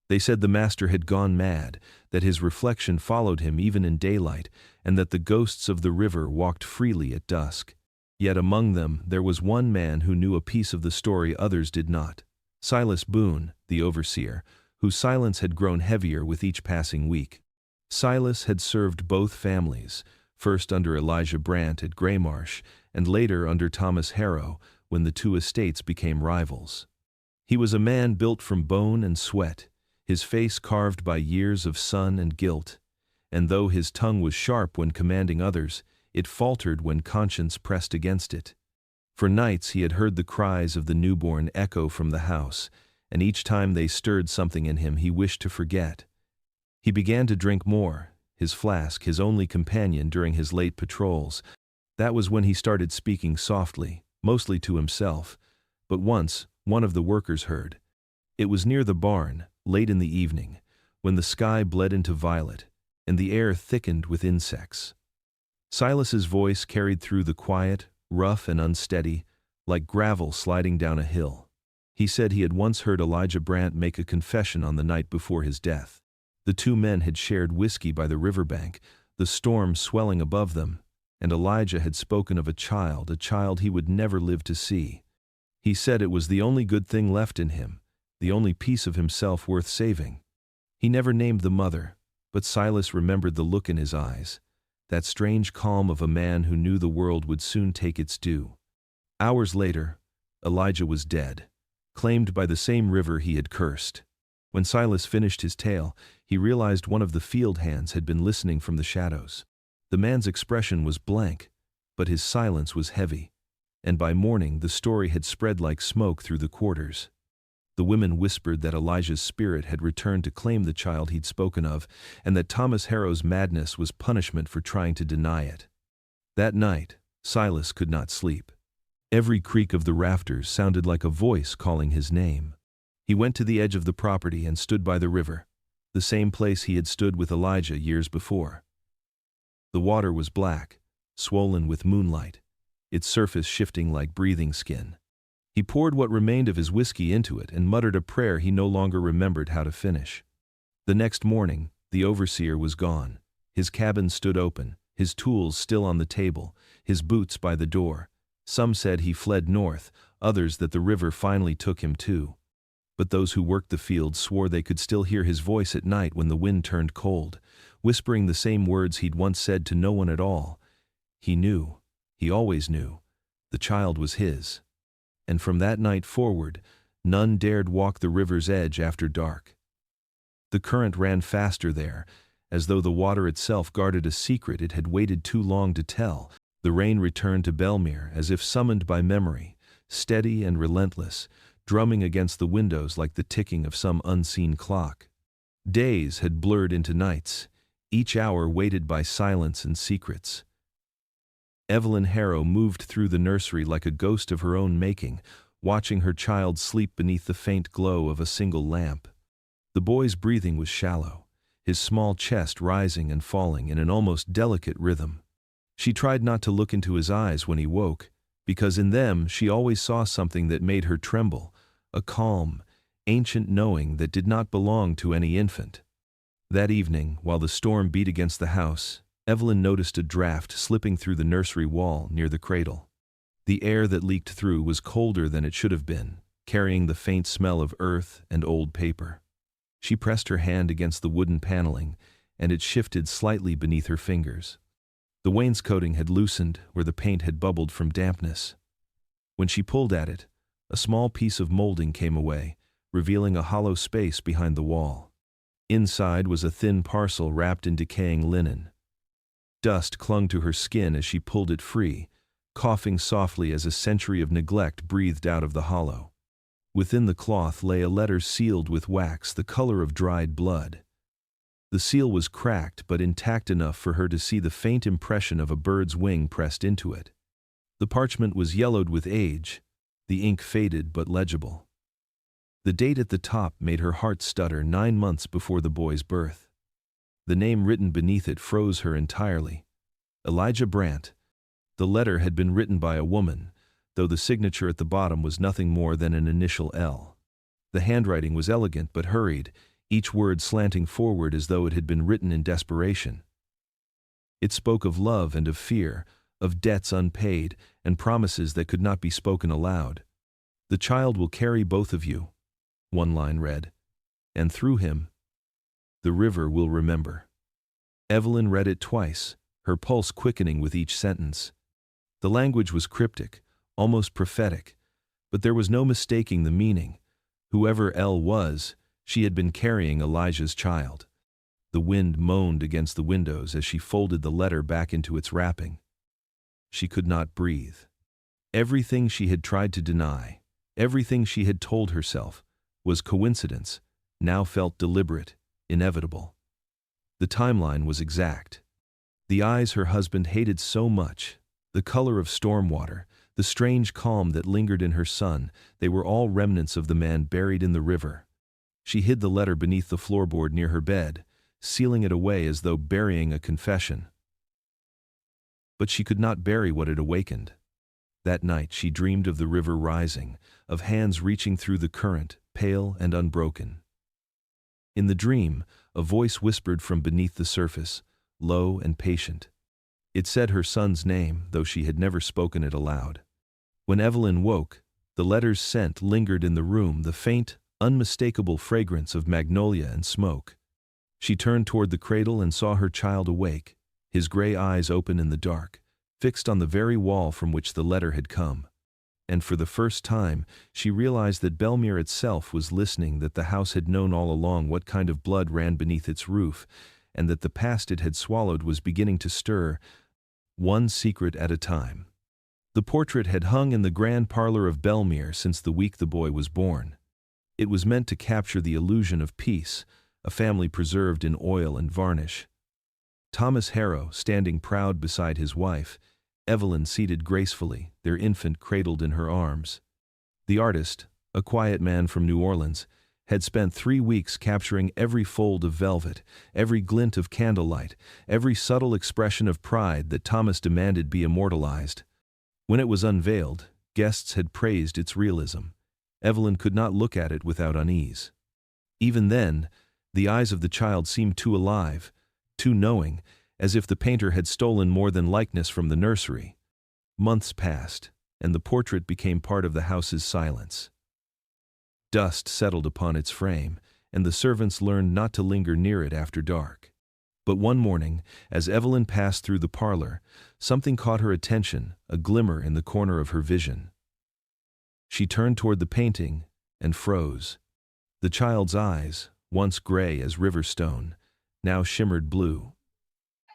They said the master had gone mad, that his reflection followed him even in daylight, and that the ghosts of the river walked freely at dusk. Yet among them there was one man who knew a piece of the story others did not. Silas Boone, the overseer, whose silence had grown heavier with each passing week. Silas had served both families, first under Elijah Brant at Graymarsh, and later under Thomas Harrow, when the two estates became rivals. He was a man built from bone and sweat, his face carved by years of sun and guilt, and though his tongue was sharp when commanding others, it faltered when conscience pressed against it. For nights he had heard the cries of the newborn echo from the house, and each time they stirred something in him he wished to forget. He began to drink more, his flask his only companion during his late patrols. That was when he started speaking softly, mostly to himself, but once, one of the workers heard. It was near the barn, late in the evening, when the sky bled into violet, and the air thickened with insects. Silas's voice carried through the quiet, rough and unsteady, like gravel sliding down a hill. He said he had once heard Elijah Brandt make a confession on the night before his death. The two men had shared whiskey by the riverbank, the storm swelling above them, and Elijah had spoken of a child he would never live to see. He said it was the only good thing left in him, the only piece of himself worth saving. He never named the mother, but Silas remembered the look in his eyes, that strange calm of a man who knew the world would soon take its due. Hours later, Elijah was dead, claimed by the same river he had cursed. When Silas finished his tale, he realized one of the field hands had been listening from the shadows. The man's expression was blank, but his silence was heavy, and by morning the story had spread like smoke through the quarters. The women whispered that Elijah's spirit had returned to claim the child he'd spoken of, and that Thomas Harrow's madness was punishment for trying to deny it. That night, Silas could not sleep. Every creak of the rafters sounded like a voice calling his name. He went to the edge of the property and stood by the river, the same place he had stood with Elijah years before. The water was black, swollen with moonlight, its surface shifting like breathing skin. He poured what remained of his whiskey into it and muttered a prayer he no longer remembered how to finish. The next morning, the overseer was gone. His cabin stood open, his tools still on the table, his boots by the door. Some said he fled north, others that the river finally took him too. But those who worked the fields swore they could still hear his voice at night when the wind turned cold, whispering the same words he'd once said to no one at all. He knew, he always knew, the child was his. And from that night forward, none dared walk the river's edge after dark. The current ran faster there, as though the water itself guarded a secret it had waited too long to tell. The rain returned to Belmere as if summoned by memory, steady and relentless, drumming against the windows like the ticking of some unseen clock. Days had blurred into nights, each hour weighted by silence and secrets. Evelyn Harrow moved through the nursery like a ghost of her own making, watching her child sleep beneath the faint glow of a single lamp. The boy's breathing was shallow, his small chest rising and falling in an almost delicate rhythm. She tried not to look into his eyes when he woke, because in them she always saw something that made her tremble, a calm, ancient knowing that did not belong to any infant. That evening, while the storm beat against the house, Evelyn noticed a draft slipping through the nursery wall near the cradle. The air that leaked through was colder than it should have been, carrying the faint smell of earth and old paper. She pressed her hand against the wooden paneling, and it shifted slightly beneath her fingers. The wainscoting had loosened where the paint had bubbled from dampness. When she pulled at it, a small piece of molding came away, revealing a hollow space behind the wall. Inside was a thin parcel wrapped in decaying linen. Dust clung to her skin as she pulled it free, coughing softly as a century of neglect breathed out of the hollow. Within the cloth lay a letter sealed with wax the color of dried blood. The seal was cracked but intact enough for her to see the faint impression of a bird's wing pressed into it. The parchment was yellowed with age, the ink faded but legible. The date at the top made her heart stutter 9 months before the boy's birth. The name written beneath it froze her entirely. Elijah Brandt. The letter had been written by a woman, though the signature at the bottom was nothing more than an initial L. The handwriting was elegant but hurried, each word slanting forward as though it had been written in desperation. It spoke of love and of fear, of debts unpaid, and promises that could not be spoken aloud. "The child will carry both of you," one line read, "and through him, the river will remember." Evelyn read it twice, her pulse quickening with each sentence. The language was cryptic, almost prophetic, but there was no mistaking the meaning. Whoever L was, she had been carrying Elijah's child. The wind moaned against the windows as she folded the letter back into its wrapping. She could not breathe. Everything she had tried to deny, everything she had told herself, was coincidence, now felt deliberate, inevitable. The timeline was exact. The eyes her husband hated so much, the color of storm water, the strange calm that lingered in her son, they were all remnants of the man buried in the river. She hid the letter beneath the floorboard near her bed, sealing it away as though burying a confession. But she could not bury what it awakened. That night she dreamed of the river rising, of hands reaching through the current, pale and unbroken. In the dream, a voice whispered from beneath the surface, low and patient. It said her son's name, though she had never spoken it aloud. When Evelyn woke, the letter's scent lingered in the room, the faint, unmistakable fragrance of magnolia and smoke. She turned toward the cradle and saw her child awake, his gray eyes open in the dark, fixed on the very wall from which the letter had come. And for the first time, she realized that Belmere itself was listening, that the house had known all along what kind of blood ran beneath its roof, and that the past it had swallowed was beginning to stir, one secret at a time. The portrait had hung in the grand parlor of Belmere since the week the boy was born. It was meant to capture the illusion of peace, a family preserved in oil and varnish. Thomas Harrow standing proud beside his wife, Evelyn seated gracefully, their infant cradled in her arms. The artist, a quiet man from New Orleans, had spent 3 weeks capturing every fold of velvet, every glint of candlelight, every subtle expression of pride that Thomas demanded be immortalized. When it was unveiled, guests had praised its realism. Evelyn could not look at it without unease. Even then, the eyes of the child seemed too alive, too knowing, as if the painter had stolen more than likeness from the nursery. Months passed, and the portrait became part of the house's silence. Dust settled upon its frame, and the servants learned not to linger near it after dark. But one morning, as Evelyn passed through the parlor, something caught her attention, a glimmer in the corner of her vision. She turned toward the painting and froze. The child's eyes, once gray as river stone, now shimmered blue.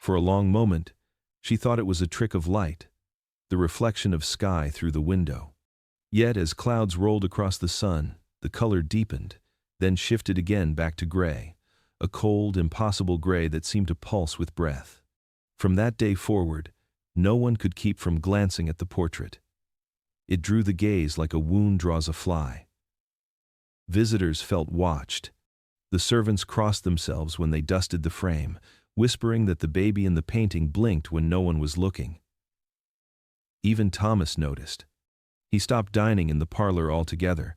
For a long moment, she thought it was a trick of light, the reflection of sky through the window. Yet as clouds rolled across the sun, the color deepened, then shifted again back to gray, a cold, impossible gray that seemed to pulse with breath. From that day forward, no one could keep from glancing at the portrait. It drew the gaze like a wound draws a fly. Visitors felt watched. The servants crossed themselves when they dusted the frame, whispering that the baby in the painting blinked when no one was looking. Even Thomas noticed. He stopped dining in the parlor altogether,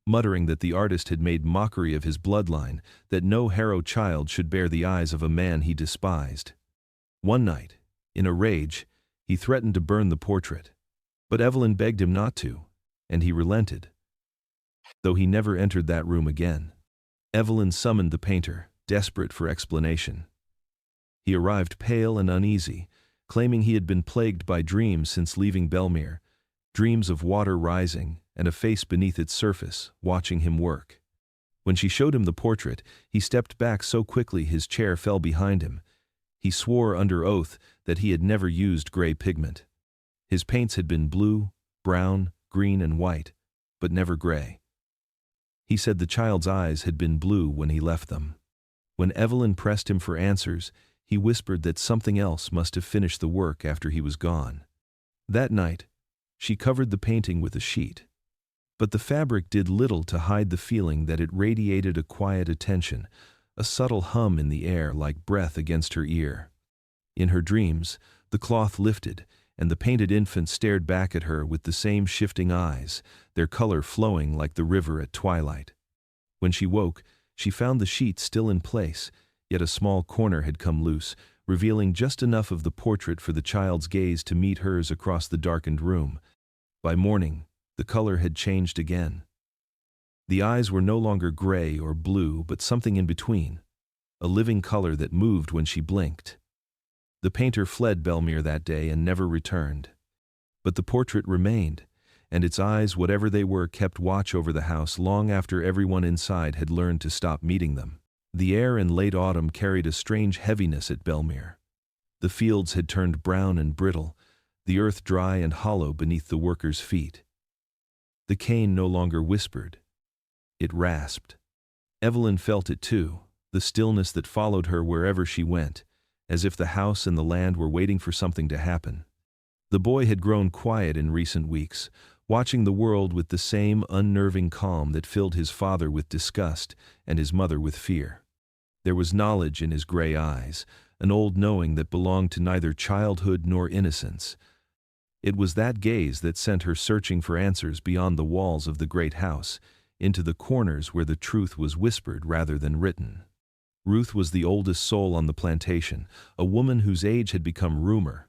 muttering that the artist had made mockery of his bloodline, that no Harrow child should bear the eyes of a man he despised. One night, in a rage, he threatened to burn the portrait. But Evelyn begged him not to, and he relented. Though he never entered that room again. Evelyn summoned the painter, desperate for explanation. He arrived pale and uneasy, claiming he had been plagued by dreams since leaving Belmere, dreams of water rising and a face beneath its surface, watching him work. When she showed him the portrait, he stepped back so quickly his chair fell behind him. He swore under oath that he had never used gray pigment. His paints had been blue, brown, green, and white, but never gray. He said the child's eyes had been blue when he left them. When Evelyn pressed him for answers, he whispered that something else must have finished the work after he was gone. That night, she covered the painting with a sheet. But the fabric did little to hide the feeling that it radiated a quiet attention, a subtle hum in the air like breath against her ear. In her dreams, the cloth lifted, and the painted infant stared back at her with the same shifting eyes, their color flowing like the river at twilight. When she woke, she found the sheet still in place, yet a small corner had come loose, revealing just enough of the portrait for the child's gaze to meet hers across the darkened room. By morning, the color had changed again. The eyes were no longer gray or blue, but something in between, a living color that moved when she blinked. The painter fled Belmere that day and never returned. But the portrait remained, and its eyes, whatever they were, kept watch over the house long after everyone inside had learned to stop meeting them. The air in late autumn carried a strange heaviness at Belmere. The fields had turned brown and brittle, the earth dry and hollow beneath the workers' feet. The cane no longer whispered. It rasped. Evelyn felt it too, the stillness that followed her wherever she went, as if the house and the land were waiting for something to happen. The boy had grown quiet in recent weeks, watching the world with the same unnerving calm that filled his father with disgust and his mother with fear. There was knowledge in his gray eyes, an old knowing that belonged to neither childhood nor innocence. It was that gaze that sent her searching for answers beyond the walls of the great house, into the corners where the truth was whispered rather than written. Ruth was the oldest soul on the plantation, a woman whose age had become rumor.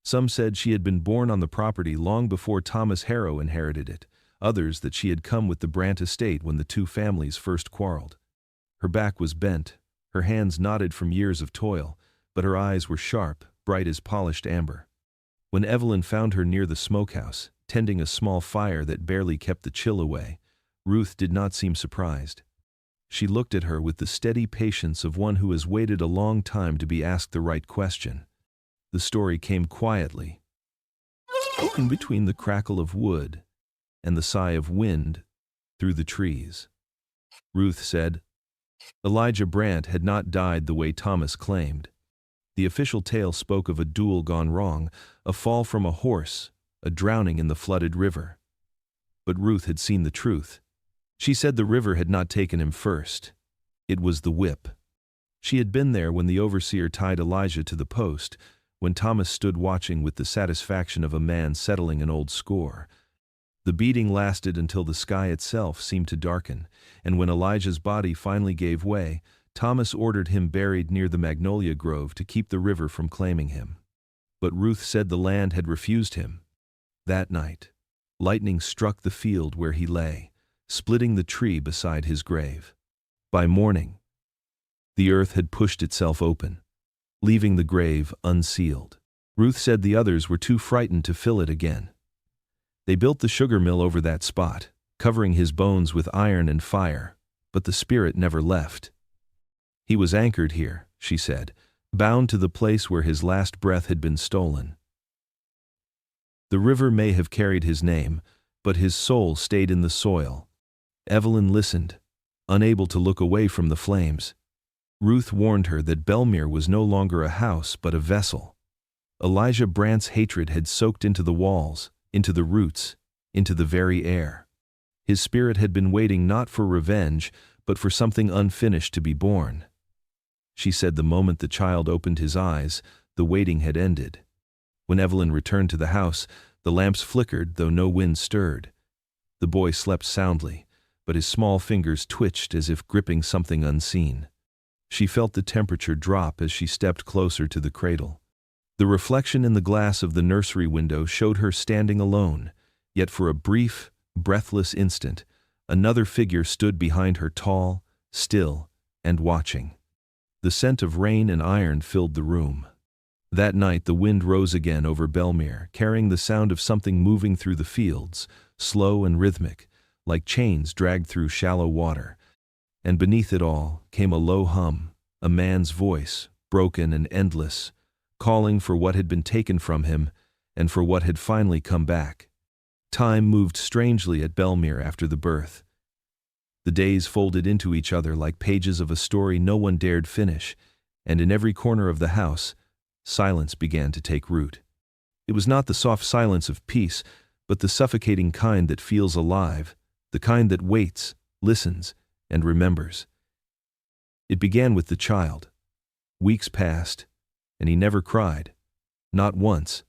Some said she had been born on the property long before Thomas Harrow inherited it, others that she had come with the Brant estate when the two families first quarreled. Her back was bent, her hands knotted from years of toil, but her eyes were sharp, bright as polished amber. When Evelyn found her near the smokehouse, tending a small fire that barely kept the chill away, Ruth did not seem surprised. She looked at her with the steady patience of one who has waited a long time to be asked the right question. The story came quietly, spoken between the crackle of wood and the sigh of wind through the trees. Ruth said, Elijah Brant had not died the way Thomas claimed. The official tale spoke of a duel gone wrong, a fall from a horse, a drowning in the flooded river. But Ruth had seen the truth. She said the river had not taken him first. It was the whip. She had been there when the overseer tied Elijah to the post, when Thomas stood watching with the satisfaction of a man settling an old score. The beating lasted until the sky itself seemed to darken, and when Elijah's body finally gave way, Thomas ordered him buried near the magnolia grove to keep the river from claiming him. But Ruth said the land had refused him. That night, lightning struck the field where he lay, splitting the tree beside his grave. By morning, the earth had pushed itself open, leaving the grave unsealed. Ruth said the others were too frightened to fill it again. They built the sugar mill over that spot, covering his bones with iron and fire, but the spirit never left. He was anchored here, she said, bound to the place where his last breath had been stolen. The river may have carried his name, but his soul stayed in the soil. Evelyn listened, unable to look away from the flames. Ruth warned her that Belmere was no longer a house but a vessel. Elijah Brant's hatred had soaked into the walls, into the roots, into the very air. His spirit had been waiting not for revenge, but for something unfinished to be born. She said the moment the child opened his eyes, the waiting had ended. When Evelyn returned to the house, the lamps flickered though no wind stirred. The boy slept soundly, but his small fingers twitched as if gripping something unseen. She felt the temperature drop as she stepped closer to the cradle. The reflection in the glass of the nursery window showed her standing alone, yet for a brief, breathless instant, another figure stood behind her, tall, still, and watching. The scent of rain and iron filled the room. That night the wind rose again over Belmere, carrying the sound of something moving through the fields, slow and rhythmic, like chains dragged through shallow water. And beneath it all came a low hum, a man's voice, broken and endless, calling for what had been taken from him and for what had finally come back. Time moved strangely at Belmere after the birth. The days folded into each other like pages of a story no one dared finish, and in every corner of the house, silence began to take root. It was not the soft silence of peace, but the suffocating kind that feels alive, the kind that waits, listens, and remembers. It began with the child. Weeks passed, and he never cried. Not once.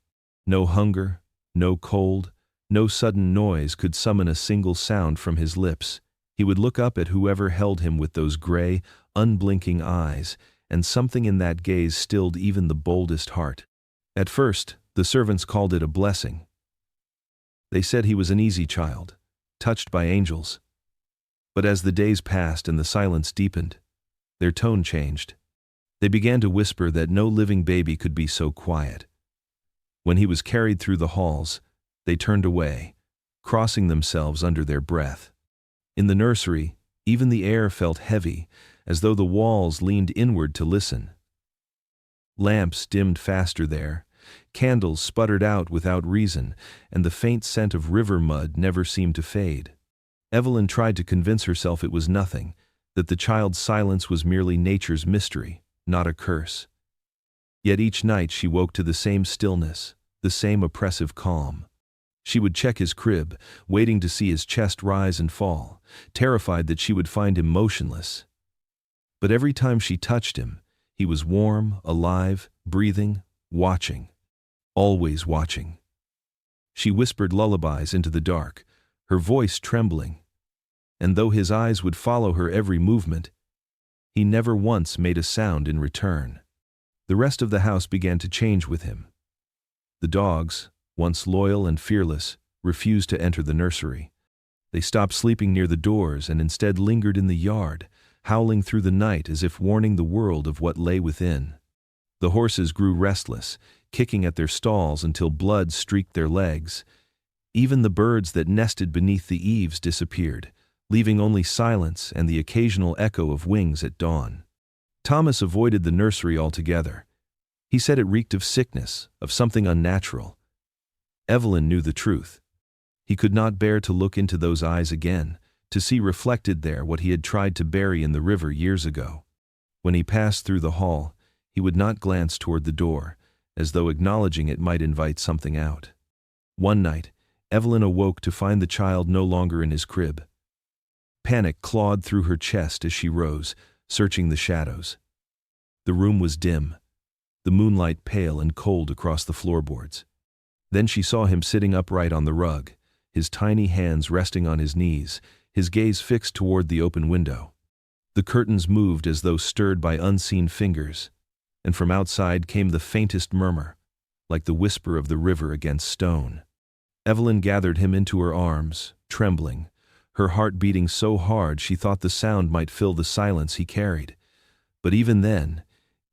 No hunger, no cold, no sudden noise could summon a single sound from his lips. He would look up at whoever held him with those gray, unblinking eyes, and something in that gaze stilled even the boldest heart. At first, the servants called it a blessing. They said he was an easy child, touched by angels. But as the days passed and the silence deepened, their tone changed. They began to whisper that no living baby could be so quiet. When he was carried through the halls, they turned away, crossing themselves under their breath. In the nursery, even the air felt heavy, as though the walls leaned inward to listen. Lamps dimmed faster there, candles sputtered out without reason, and the faint scent of river mud never seemed to fade. Evelyn tried to convince herself it was nothing, that the child's silence was merely nature's mystery, not a curse. Yet each night she woke to the same stillness, the same oppressive calm. She would check his crib, waiting to see his chest rise and fall, terrified that she would find him motionless. But every time she touched him, he was warm, alive, breathing, watching. Always watching. She whispered lullabies into the dark, her voice trembling. And though his eyes would follow her every movement, he never once made a sound in return. The rest of the house began to change with him. The dogs, once loyal and fearless, refused to enter the nursery. They stopped sleeping near the doors and instead lingered in the yard, howling through the night as if warning the world of what lay within. The horses grew restless, kicking at their stalls until blood streaked their legs. Even the birds that nested beneath the eaves disappeared, leaving only silence and the occasional echo of wings at dawn. Thomas avoided the nursery altogether. He said it reeked of sickness, of something unnatural. Evelyn knew the truth. He could not bear to look into those eyes again, to see reflected there what he had tried to bury in the river years ago. When he passed through the hall, he would not glance toward the door, as though acknowledging it might invite something out. One night, Evelyn awoke to find the child no longer in his crib. Panic clawed through her chest as she rose, searching the shadows. The room was dim, the moonlight pale and cold across the floorboards. Then she saw him sitting upright on the rug, his tiny hands resting on his knees, his gaze fixed toward the open window. The curtains moved as though stirred by unseen fingers, and from outside came the faintest murmur, like the whisper of the river against stone. Evelyn gathered him into her arms, trembling, her heart beating so hard she thought the sound might fill the silence he carried. But even then,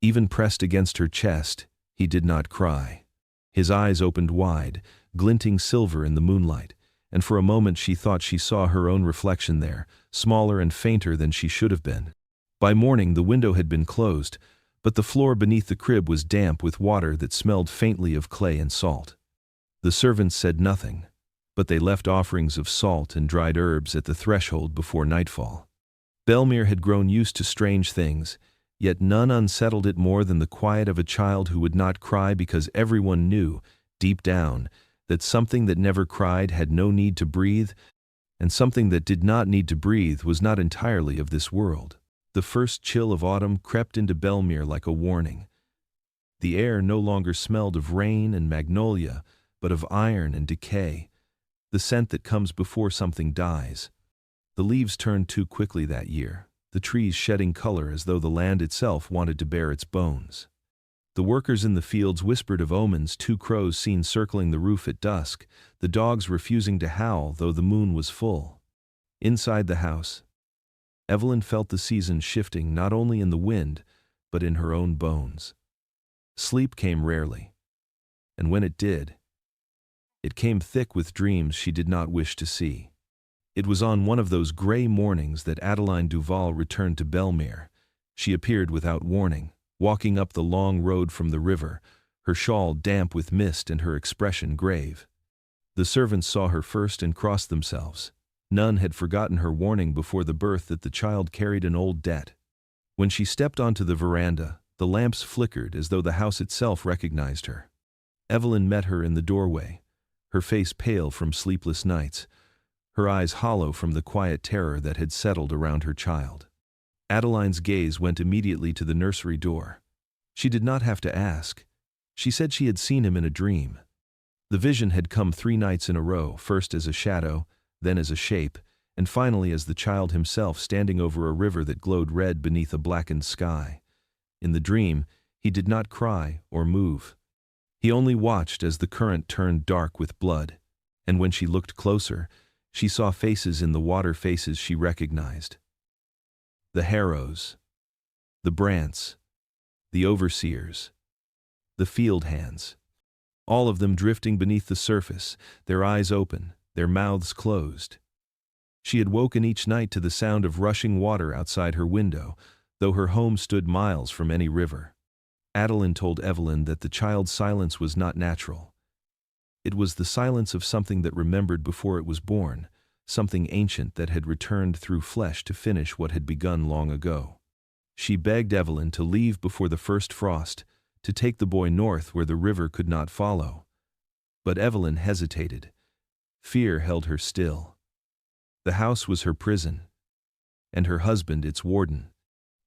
even pressed against her chest, he did not cry. His eyes opened wide, glinting silver in the moonlight, and for a moment she thought she saw her own reflection there, smaller and fainter than she should have been. By morning the window had been closed, but the floor beneath the crib was damp with water that smelled faintly of clay and salt. The servants said nothing, but they left offerings of salt and dried herbs at the threshold before nightfall. Belmere had grown used to strange things, yet none unsettled it more than the quiet of a child who would not cry because everyone knew, deep down, that something that never cried had no need to breathe, and something that did not need to breathe was not entirely of this world. The first chill of autumn crept into Belmere like a warning. The air no longer smelled of rain and magnolia, but of iron and decay, the scent that comes before something dies. The leaves turned too quickly that year, the trees shedding color as though the land itself wanted to bear its bones. The workers in the fields whispered of omens, 2 crows seen circling the roof at dusk, the dogs refusing to howl though the moon was full. Inside the house, Evelyn felt the seasons shifting not only in the wind, but in her own bones. Sleep came rarely, and when it did, it came thick with dreams she did not wish to see. It was on one of those gray mornings that Adeline Duval returned to Belmere. She appeared without warning, walking up the long road from the river, her shawl damp with mist and her expression grave. The servants saw her first and crossed themselves. None had forgotten her warning before the birth that the child carried an old debt. When she stepped onto the veranda, the lamps flickered as though the house itself recognized her. Evelyn met her in the doorway, her face pale from sleepless nights, her eyes hollow from the quiet terror that had settled around her child. Adeline's gaze went immediately to the nursery door. She did not have to ask. She said she had seen him in a dream. The vision had come 3 nights in a row, first as a shadow, then as a shape, and finally as the child himself standing over a river that glowed red beneath a blackened sky. In the dream, he did not cry or move. He only watched as the current turned dark with blood, and when she looked closer, she saw faces in the water, faces she recognized. The Harrows, the Brants, the overseers, the field hands, all of them drifting beneath the surface, their eyes open, their mouths closed. She had woken each night to the sound of rushing water outside her window, though her home stood miles from any river. Adeline told Evelyn that the child's silence was not natural. It was the silence of something that remembered before it was born, something ancient that had returned through flesh to finish what had begun long ago. She begged Evelyn to leave before the first frost, to take the boy north where the river could not follow. But Evelyn hesitated. Fear held her still. The house was her prison, and her husband its warden.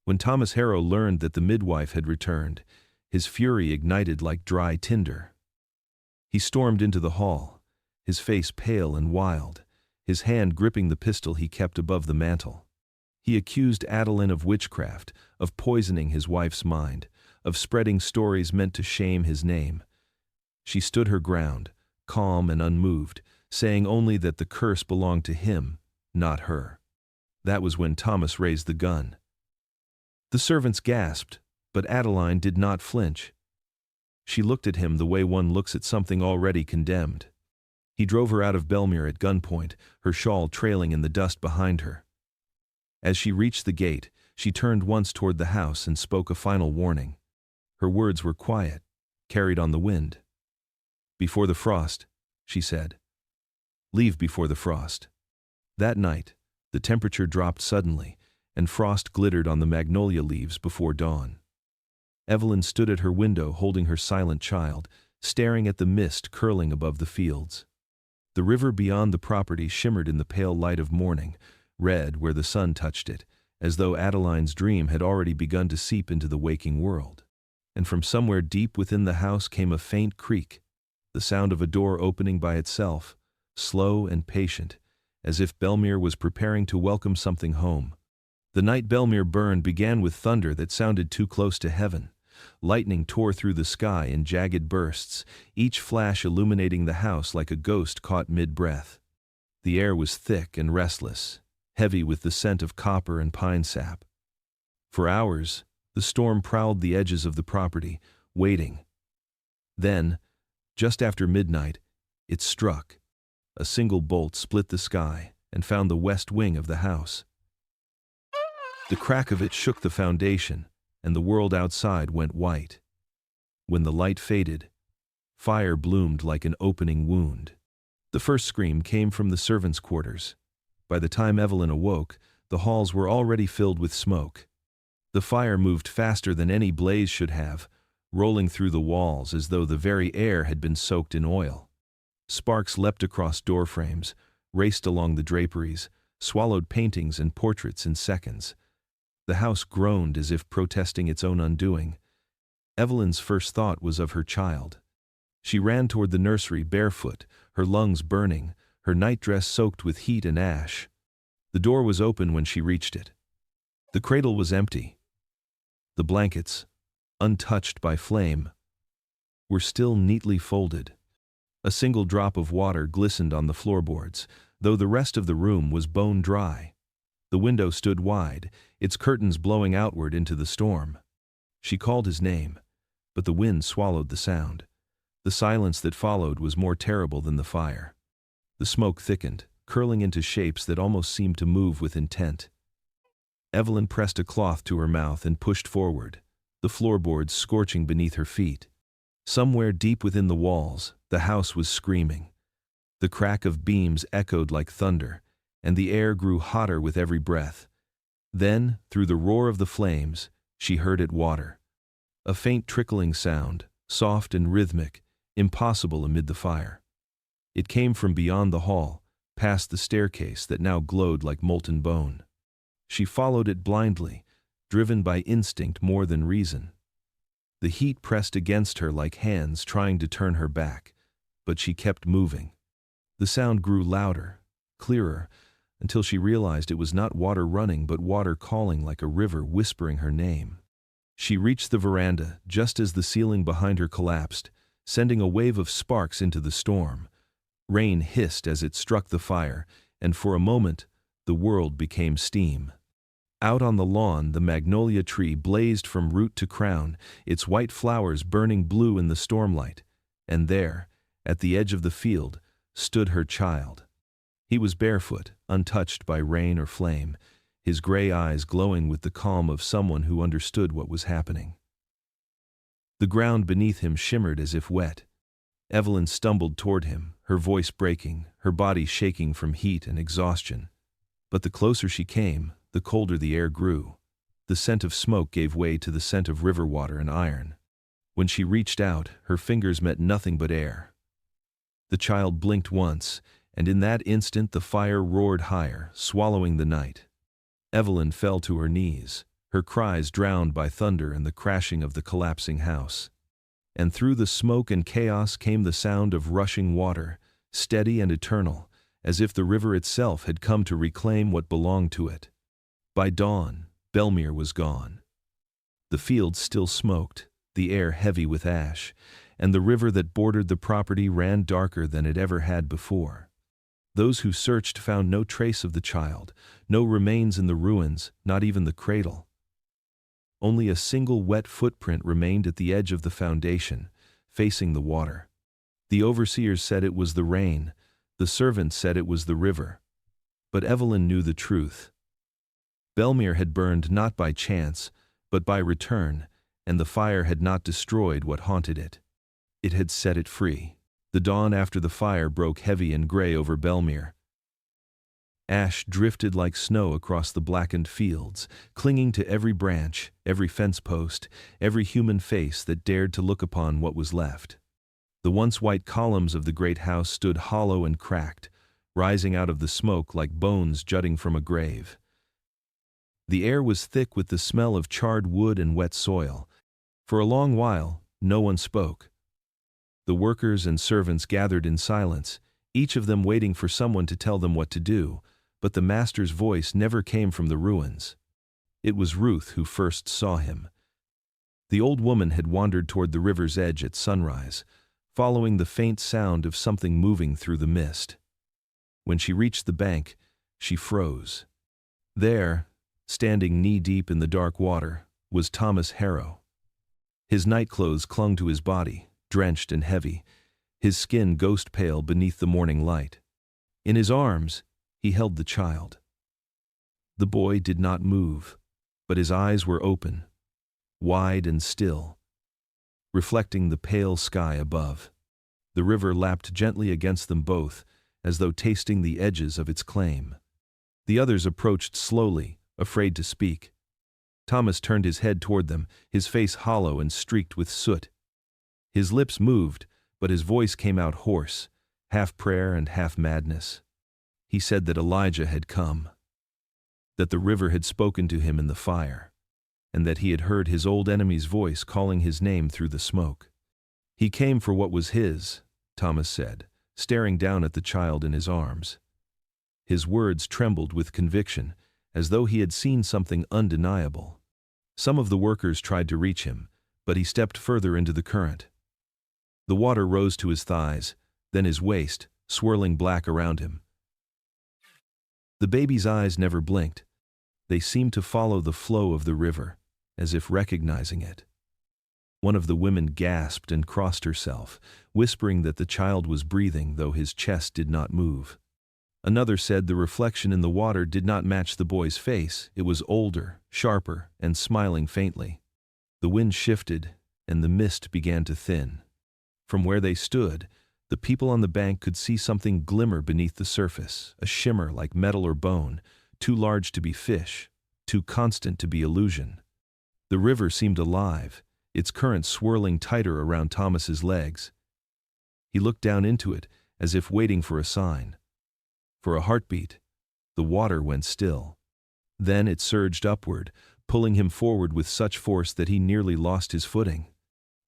When Thomas Harrow learned that the midwife had returned, his fury ignited like dry tinder. He stormed into the hall, his face pale and wild, his hand gripping the pistol he kept above the mantel. He accused Adeline of witchcraft, of poisoning his wife's mind, of spreading stories meant to shame his name. She stood her ground, calm and unmoved, saying only that the curse belonged to him, not her. That was when Thomas raised the gun. The servants gasped, but Adeline did not flinch. She looked at him the way one looks at something already condemned. He drove her out of Belmere at gunpoint, her shawl trailing in the dust behind her. As she reached the gate, she turned once toward the house and spoke a final warning. Her words were quiet, carried on the wind. "Before the frost," she said. "Leave before the frost." That night, the temperature dropped suddenly, and frost glittered on the magnolia leaves before dawn. Evelyn stood at her window holding her silent child, staring at the mist curling above the fields. The river beyond the property shimmered in the pale light of morning, red where the sun touched it, as though Adeline's dream had already begun to seep into the waking world. And from somewhere deep within the house came a faint creak, the sound of a door opening by itself, slow and patient, as if Belmere was preparing to welcome something home. The night Belmere burned began with thunder that sounded too close to heaven. Lightning tore through the sky in jagged bursts, each flash illuminating the house like a ghost caught mid-breath. The air was thick and restless, heavy with the scent of copper and pine sap. For hours, the storm prowled the edges of the property, waiting. Then, just after midnight, it struck. A single bolt split the sky and found the west wing of the house. The crack of it shook the foundation, and the world outside went white. When the light faded, fire bloomed like an opening wound. The first scream came from the servants' quarters. By the time Evelyn awoke, the halls were already filled with smoke. The fire moved faster than any blaze should have, rolling through the walls as though the very air had been soaked in oil. Sparks leapt across door frames, raced along the draperies, swallowed paintings and portraits in seconds. The house groaned as if protesting its own undoing. Evelyn's first thought was of her child. She ran toward the nursery barefoot, her lungs burning, her nightdress soaked with heat and ash. The door was open when she reached it. The cradle was empty. The blankets, untouched by flame, were still neatly folded. A single drop of water glistened on the floorboards, though the rest of the room was bone dry. The window stood wide, its curtains blowing outward into the storm. She called his name, but the wind swallowed the sound. The silence that followed was more terrible than the fire. The smoke thickened, curling into shapes that almost seemed to move with intent. Evelyn pressed a cloth to her mouth and pushed forward, the floorboards scorching beneath her feet. Somewhere deep within the walls, the house was screaming. The crack of beams echoed like thunder, and the air grew hotter with every breath. Then, through the roar of the flames, she heard it water. A faint trickling sound, soft and rhythmic, impossible amid the fire. It came from beyond the hall, past the staircase that now glowed like molten bone. She followed it blindly, driven by instinct more than reason. The heat pressed against her like hands trying to turn her back, but she kept moving. The sound grew louder, clearer, until she realized it was not water running but water calling like a river whispering her name. She reached the veranda just as the ceiling behind her collapsed, sending a wave of sparks into the storm. Rain hissed as it struck the fire, and for a moment, the world became steam. Out on the lawn, the magnolia tree blazed from root to crown, its white flowers burning blue in the stormlight, and there, at the edge of the field, stood her child. He was barefoot, untouched by rain or flame, his gray eyes glowing with the calm of someone who understood what was happening. The ground beneath him shimmered as if wet. Evelyn stumbled toward him, her voice breaking, her body shaking from heat and exhaustion. But the closer she came, the colder the air grew. The scent of smoke gave way to the scent of river water and iron. When she reached out, her fingers met nothing but air. The child blinked once, and in that instant the fire roared higher, swallowing the night. Evelyn fell to her knees, her cries drowned by thunder and the crashing of the collapsing house. And through the smoke and chaos came the sound of rushing water, steady and eternal, as if the river itself had come to reclaim what belonged to it. By dawn, Belmere was gone. The fields still smoked, the air heavy with ash, and the river that bordered the property ran darker than it ever had before. Those who searched found no trace of the child, no remains in the ruins, not even the cradle. Only a single wet footprint remained at the edge of the foundation, facing the water. The overseers said it was the rain, the servants said it was the river. But Evelyn knew the truth. Belmere had burned not by chance, but by return, and the fire had not destroyed what haunted it. It had set it free. The dawn after the fire broke heavy and gray over Belmere. Ash drifted like snow across the blackened fields, clinging to every branch, every fence post, every human face that dared to look upon what was left. The once white columns of the great house stood hollow and cracked, rising out of the smoke like bones jutting from a grave. The air was thick with the smell of charred wood and wet soil. For a long while, no one spoke. The workers and servants gathered in silence, each of them waiting for someone to tell them what to do, but the master's voice never came from the ruins. It was Ruth who first saw him. The old woman had wandered toward the river's edge at sunrise, following the faint sound of something moving through the mist. When she reached the bank, she froze. There, standing knee-deep in the dark water, was Thomas Harrow. His nightclothes clung to his body, drenched and heavy, his skin ghost-pale beneath the morning light. In his arms, he held the child. The boy did not move, but his eyes were open, wide and still, reflecting the pale sky above. The river lapped gently against them both, as though tasting the edges of its claim. The others approached slowly, afraid to speak. Thomas turned his head toward them, his face hollow and streaked with soot. His lips moved, but his voice came out hoarse, half prayer and half madness. He said that Elijah had come, that the river had spoken to him in the fire, and that he had heard his old enemy's voice calling his name through the smoke. He came for what was his, Thomas said, staring down at the child in his arms. His words trembled with conviction, as though he had seen something undeniable. Some of the workers tried to reach him, but he stepped further into the current. The water rose to his thighs, then his waist, swirling black around him. The baby's eyes never blinked. They seemed to follow the flow of the river, as if recognizing it. One of the women gasped and crossed herself, whispering that the child was breathing though his chest did not move. Another said the reflection in the water did not match the boy's face. It was older, sharper, and smiling faintly. The wind shifted, and the mist began to thin. From where they stood, the people on the bank could see something glimmer beneath the surface, a shimmer like metal or bone, too large to be fish, too constant to be illusion. The river seemed alive, its current swirling tighter around Thomas's legs. He looked down into it, as if waiting for a sign. For a heartbeat, the water went still. Then it surged upward, pulling him forward with such force that he nearly lost his footing.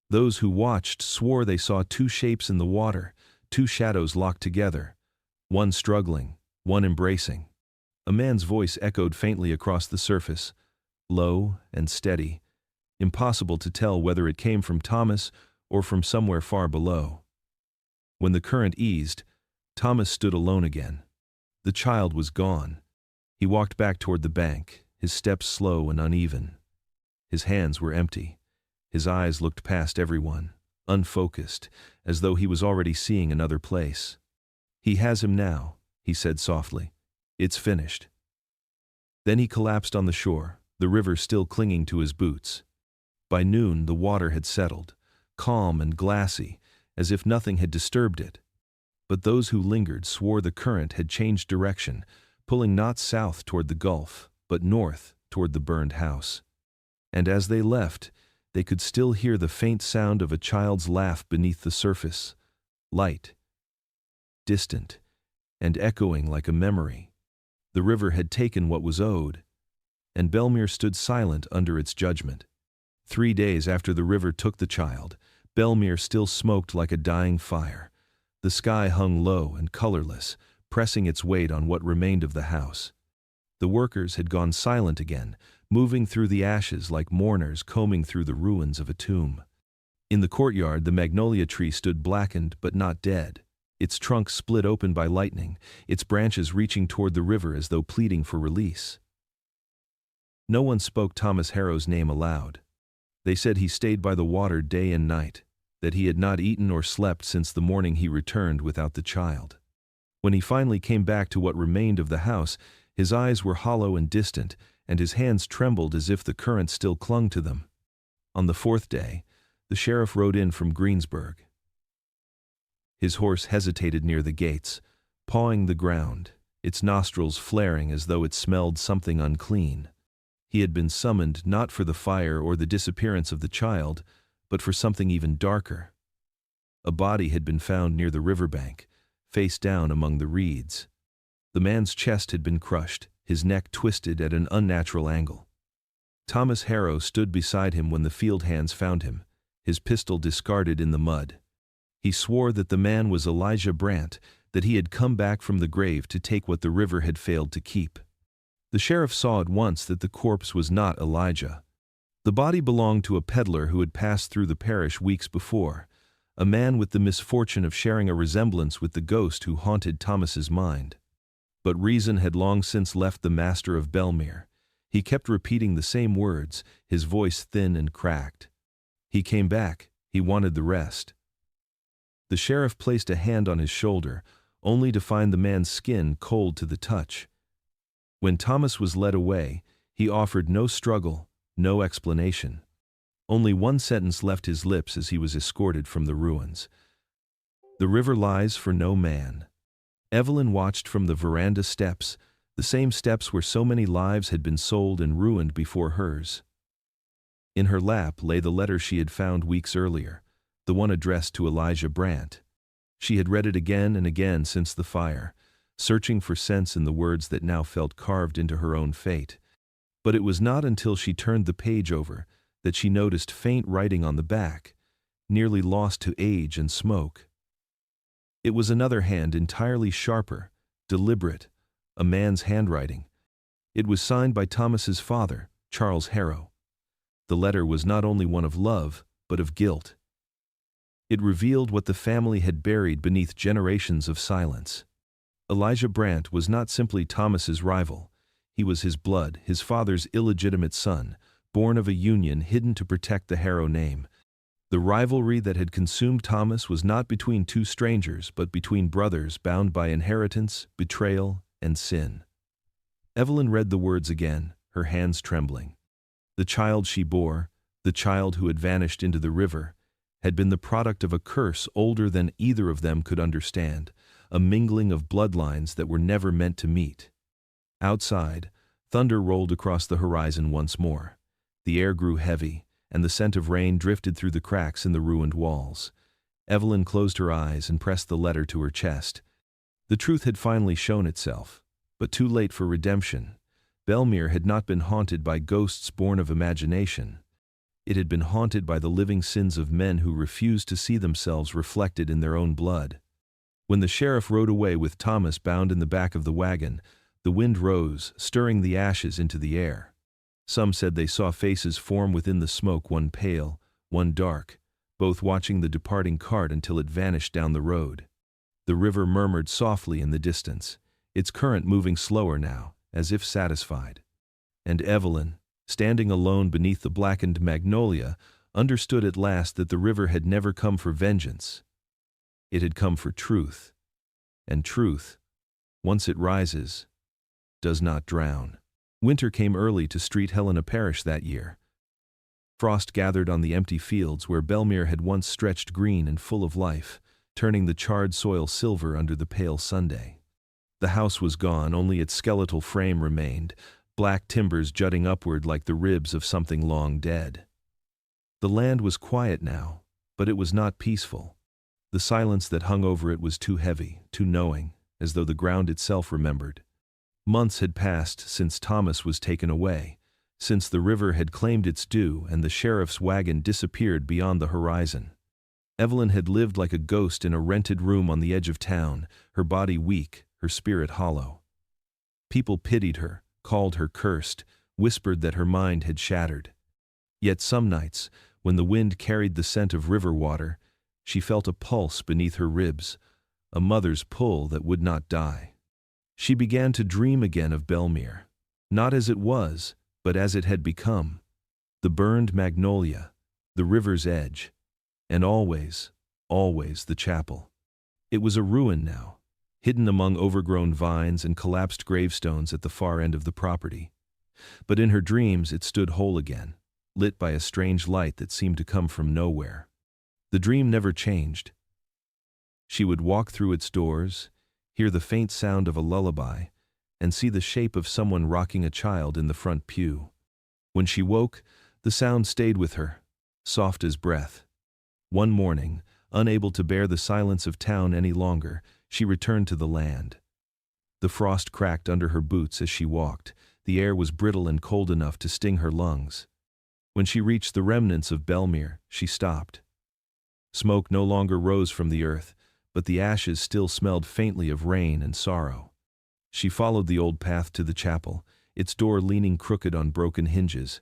Those who watched swore they saw two shapes in the water, two shadows locked together, one struggling, one embracing. A man's voice echoed faintly across the surface, low and steady, impossible to tell whether it came from Thomas or from somewhere far below. When the current eased, Thomas stood alone again. The child was gone. He walked back toward the bank, his steps slow and uneven. His hands were empty. His eyes looked past everyone, unfocused, as though he was already seeing another place. "He has him now," he said softly. "It's finished." Then he collapsed on the shore, the river still clinging to his boots. By noon, the water had settled, calm and glassy, as if nothing had disturbed it. But those who lingered swore the current had changed direction, pulling not south toward the Gulf, but north toward the burned house. And as they left, they could still hear the faint sound of a child's laugh beneath the surface, light, distant, and echoing like a memory. The river had taken what was owed, and Belmere stood silent under its judgment. 3 days after the river took the child, Belmere still smoked like a dying fire. The sky hung low and colorless, pressing its weight on what remained of the house. The workers had gone silent again, moving through the ashes like mourners combing through the ruins of a tomb. In the courtyard, the magnolia tree stood blackened but not dead, its trunk split open by lightning, its branches reaching toward the river as though pleading for release. No one spoke Thomas Harrow's name aloud. They said he stayed by the water day and night, that he had not eaten or slept since the morning he returned without the child. When he finally came back to what remained of the house, his eyes were hollow and distant, and his hands trembled as if the current still clung to them. On the 4th day, the sheriff rode in from Greensburg. His horse hesitated near the gates, pawing the ground, its nostrils flaring as though it smelled something unclean. He had been summoned not for the fire or the disappearance of the child, but for something even darker. A body had been found near the riverbank, face down among the reeds. The man's chest had been crushed, his neck twisted at an unnatural angle. Thomas Harrow stood beside him when the field hands found him, his pistol discarded in the mud. He swore that the man was Elijah Brant, that he had come back from the grave to take what the river had failed to keep. The sheriff saw at once that the corpse was not Elijah. The body belonged to a peddler who had passed through the parish weeks before, a man with the misfortune of sharing a resemblance with the ghost who haunted Thomas's mind. But reason had long since left the master of Belmere. He kept repeating the same words, his voice thin and cracked. He came back, he wanted the rest. The sheriff placed a hand on his shoulder, only to find the man's skin cold to the touch. When Thomas was led away, he offered no struggle, no explanation. Only one sentence left his lips as he was escorted from the ruins. The river lies for no man. Evelyn watched from the veranda steps, the same steps where so many lives had been sold and ruined before hers. In her lap lay the letter she had found weeks earlier, the one addressed to Elijah Brant. She had read it again and again since the fire, searching for sense in the words that now felt carved into her own fate. But it was not until she turned the page over that she noticed faint writing on the back, nearly lost to age and smoke. It was another hand entirely sharper, deliberate, a man's handwriting. It was signed by Thomas's father, Charles Harrow. The letter was not only one of love, but of guilt. It revealed what the family had buried beneath generations of silence. Elijah Brant was not simply Thomas's rival. He was his blood, his father's illegitimate son, born of a union hidden to protect the Harrow name. The rivalry that had consumed Thomas was not between two strangers, but between brothers bound by inheritance, betrayal, and sin. Evelyn read the words again, her hands trembling. The child she bore, the child who had vanished into the river, had been the product of a curse older than either of them could understand, a mingling of bloodlines that were never meant to meet. Outside, thunder rolled across the horizon once more. The air grew heavy, and the scent of rain drifted through the cracks in the ruined walls. Evelyn closed her eyes and pressed the letter to her chest. The truth had finally shown itself, but too late for redemption. Belmere had not been haunted by ghosts born of imagination. It had been haunted by the living sins of men who refused to see themselves reflected in their own blood. When the sheriff rode away with Thomas bound in the back of the wagon, the wind rose, stirring the ashes into the air. Some said they saw faces form within the smoke, one pale, one dark, both watching the departing cart until it vanished down the road. The river murmured softly in the distance, its current moving slower now, as if satisfied. And Evelyn, standing alone beneath the blackened magnolia, understood at last that the river had never come for vengeance. It had come for truth. And truth, once it rises, does not drown. Winter came early to Street Helena Parish that year. Frost gathered on the empty fields where Belmere had once stretched green and full of life, turning the charred soil silver under the pale Sunday. The house was gone, only its skeletal frame remained, black timbers jutting upward like the ribs of something long dead. The land was quiet now, but it was not peaceful. The silence that hung over it was too heavy, too knowing, as though the ground itself remembered. Months had passed since Thomas was taken away, since the river had claimed its due and the sheriff's wagon disappeared beyond the horizon. Evelyn had lived like a ghost in a rented room on the edge of town, her body weak, her spirit hollow. People pitied her, called her cursed, whispered that her mind had shattered. Yet some nights, when the wind carried the scent of river water, she felt a pulse beneath her ribs, a mother's pull that would not die. She began to dream again of Belmere, not as it was, but as it had become. The burned magnolia, the river's edge, and always, always the chapel. It was a ruin now, hidden among overgrown vines and collapsed gravestones at the far end of the property. But in her dreams it stood whole again, lit by a strange light that seemed to come from nowhere. The dream never changed. She would walk through its doors, hear the faint sound of a lullaby, and see the shape of someone rocking a child in the front pew. When she woke, the sound stayed with her, soft as breath. One morning, unable to bear the silence of town any longer, she returned to the land. The frost cracked under her boots as she walked. The air was brittle and cold enough to sting her lungs. When she reached the remnants of Belmere, she stopped. Smoke no longer rose from the earth, but the ashes still smelled faintly of rain and sorrow. She followed the old path to the chapel, its door leaning crooked on broken hinges.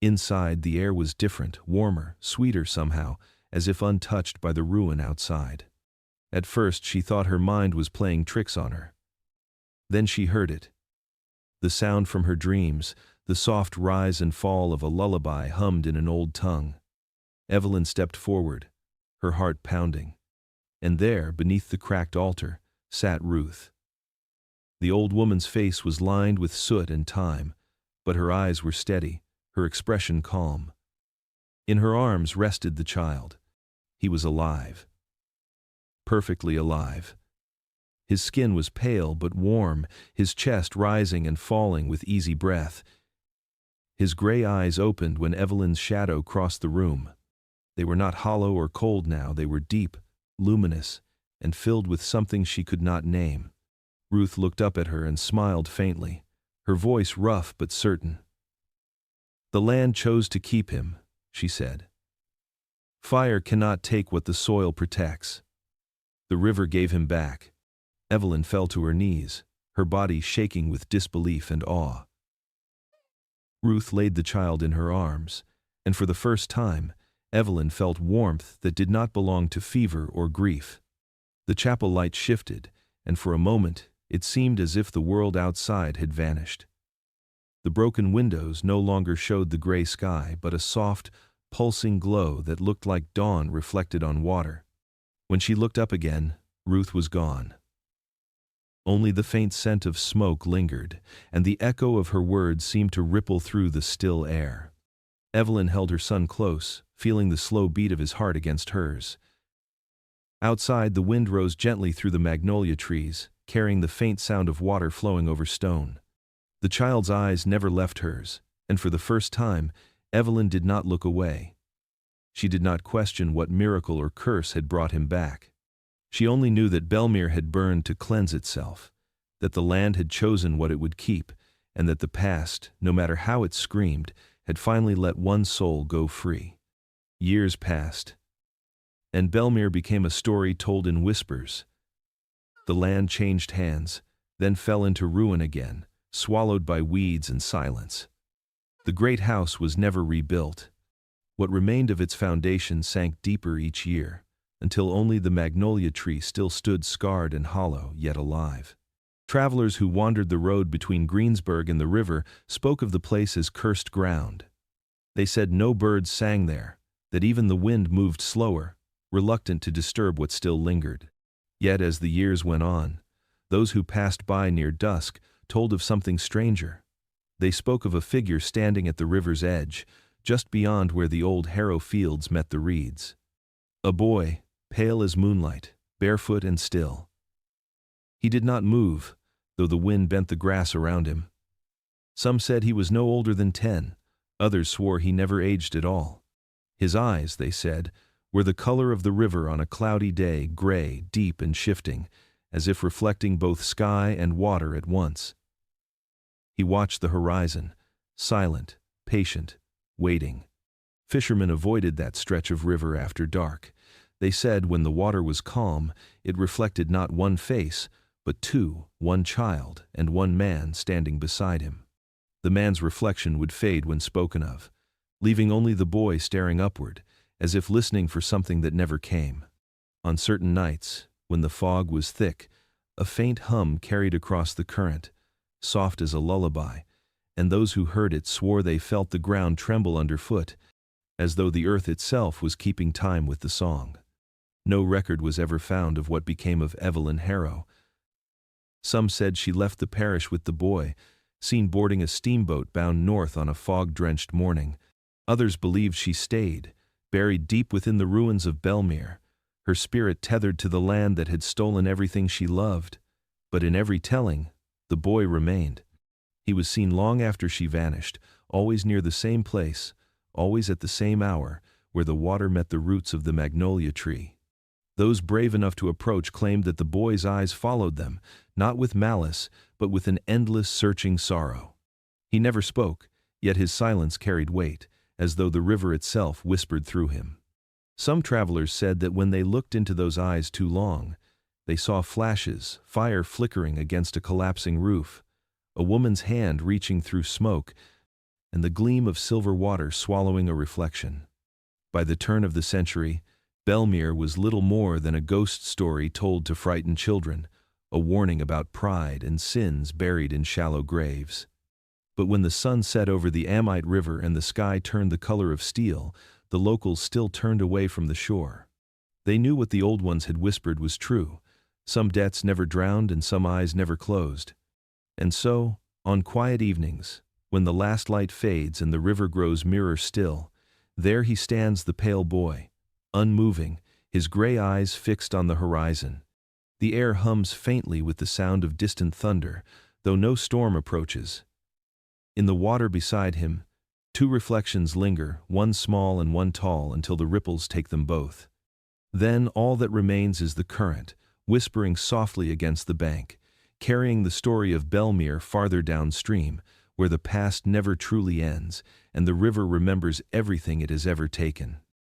Inside, the air was different, warmer, sweeter somehow, as if untouched by the ruin outside. At first, she thought her mind was playing tricks on her. Then she heard it. The sound from her dreams, the soft rise and fall of a lullaby hummed in an old tongue. Evelyn stepped forward, her heart pounding. And there, beneath the cracked altar, sat Ruth. The old woman's face was lined with soot and time, but her eyes were steady, her expression calm. In her arms rested the child. He was alive. Perfectly alive. His skin was pale but warm, his chest rising and falling with easy breath. His gray eyes opened when Evelyn's shadow crossed the room. They were not hollow or cold now, they were deep, luminous, and filled with something she could not name. Ruth looked up at her and smiled faintly, her voice rough but certain. "The land chose to keep him," she said. "Fire cannot take what the soil protects. The river gave him back." Evelyn fell to her knees, her body shaking with disbelief and awe. Ruth laid the child in her arms, and for the first time, Evelyn felt warmth that did not belong to fever or grief. The chapel light shifted, and for a moment, it seemed as if the world outside had vanished. The broken windows no longer showed the gray sky, but a soft, pulsing glow that looked like dawn reflected on water. When she looked up again, Ruth was gone. Only the faint scent of smoke lingered, and the echo of her words seemed to ripple through the still air. Evelyn held her son close, feeling the slow beat of his heart against hers. Outside, the wind rose gently through the magnolia trees, carrying the faint sound of water flowing over stone. The child's eyes never left hers, and for the first time, Evelyn did not look away. She did not question what miracle or curse had brought him back. She only knew that Belmere had burned to cleanse itself, that the land had chosen what it would keep, and that the past, no matter how it screamed, had finally let one soul go free. Years passed, and Belmere became a story told in whispers. The land changed hands, then fell into ruin again, swallowed by weeds and silence. The great house was never rebuilt. What remained of its foundation sank deeper each year, until only the magnolia tree still stood scarred and hollow, yet alive. Travelers who wandered the road between Greensburg and the river spoke of the place as cursed ground. They said no birds sang there, that even the wind moved slower, reluctant to disturb what still lingered. Yet as the years went on, those who passed by near dusk told of something stranger. They spoke of a figure standing at the river's edge, just beyond where the old harrow fields met the reeds. A boy, pale as moonlight, barefoot and still. He did not move, though the wind bent the grass around him. Some said he was no older than 10, others swore he never aged at all. His eyes, they said, were the color of the river on a cloudy day, gray, deep and shifting, as if reflecting both sky and water at once. He watched the horizon, silent, patient, waiting. Fishermen avoided that stretch of river after dark. They said when the water was calm, it reflected not one face, but two, one child and one man standing beside him. The man's reflection would fade when spoken of, leaving only the boy staring upward, as if listening for something that never came. On certain nights, when the fog was thick, a faint hum carried across the current, soft as a lullaby, and those who heard it swore they felt the ground tremble underfoot, as though the earth itself was keeping time with the song. No record was ever found of what became of Evelyn Harrow. Some said she left the parish with the boy, seen boarding a steamboat bound north on a fog-drenched morning. Others believed she stayed, buried deep within the ruins of Belmere, her spirit tethered to the land that had stolen everything she loved. But in every telling, the boy remained. He was seen long after she vanished, always near the same place, always at the same hour, where the water met the roots of the magnolia tree. Those brave enough to approach claimed that the boy's eyes followed them, not with malice, but with an endless searching sorrow. He never spoke, yet his silence carried weight, as though the river itself whispered through him. Some travelers said that when they looked into those eyes too long, they saw flashes, fire flickering against a collapsing roof, a woman's hand reaching through smoke, and the gleam of silver water swallowing a reflection. By the turn of the century, Belmere was little more than a ghost story told to frighten children, a warning about pride and sins buried in shallow graves. But when the sun set over the Amite River and the sky turned the color of steel, the locals still turned away from the shore. They knew what the old ones had whispered was true. Some debts never drowned and some eyes never closed. And so, on quiet evenings, when the last light fades and the river grows mirror still, there he stands, the pale boy, unmoving, his gray eyes fixed on the horizon. The air hums faintly with the sound of distant thunder, though no storm approaches. In the water beside him, two reflections linger, one small and one tall, until the ripples take them both. Then all that remains is the current, whispering softly against the bank, carrying the story of Belmere farther downstream, where the past never truly ends, and the river remembers everything it has ever taken.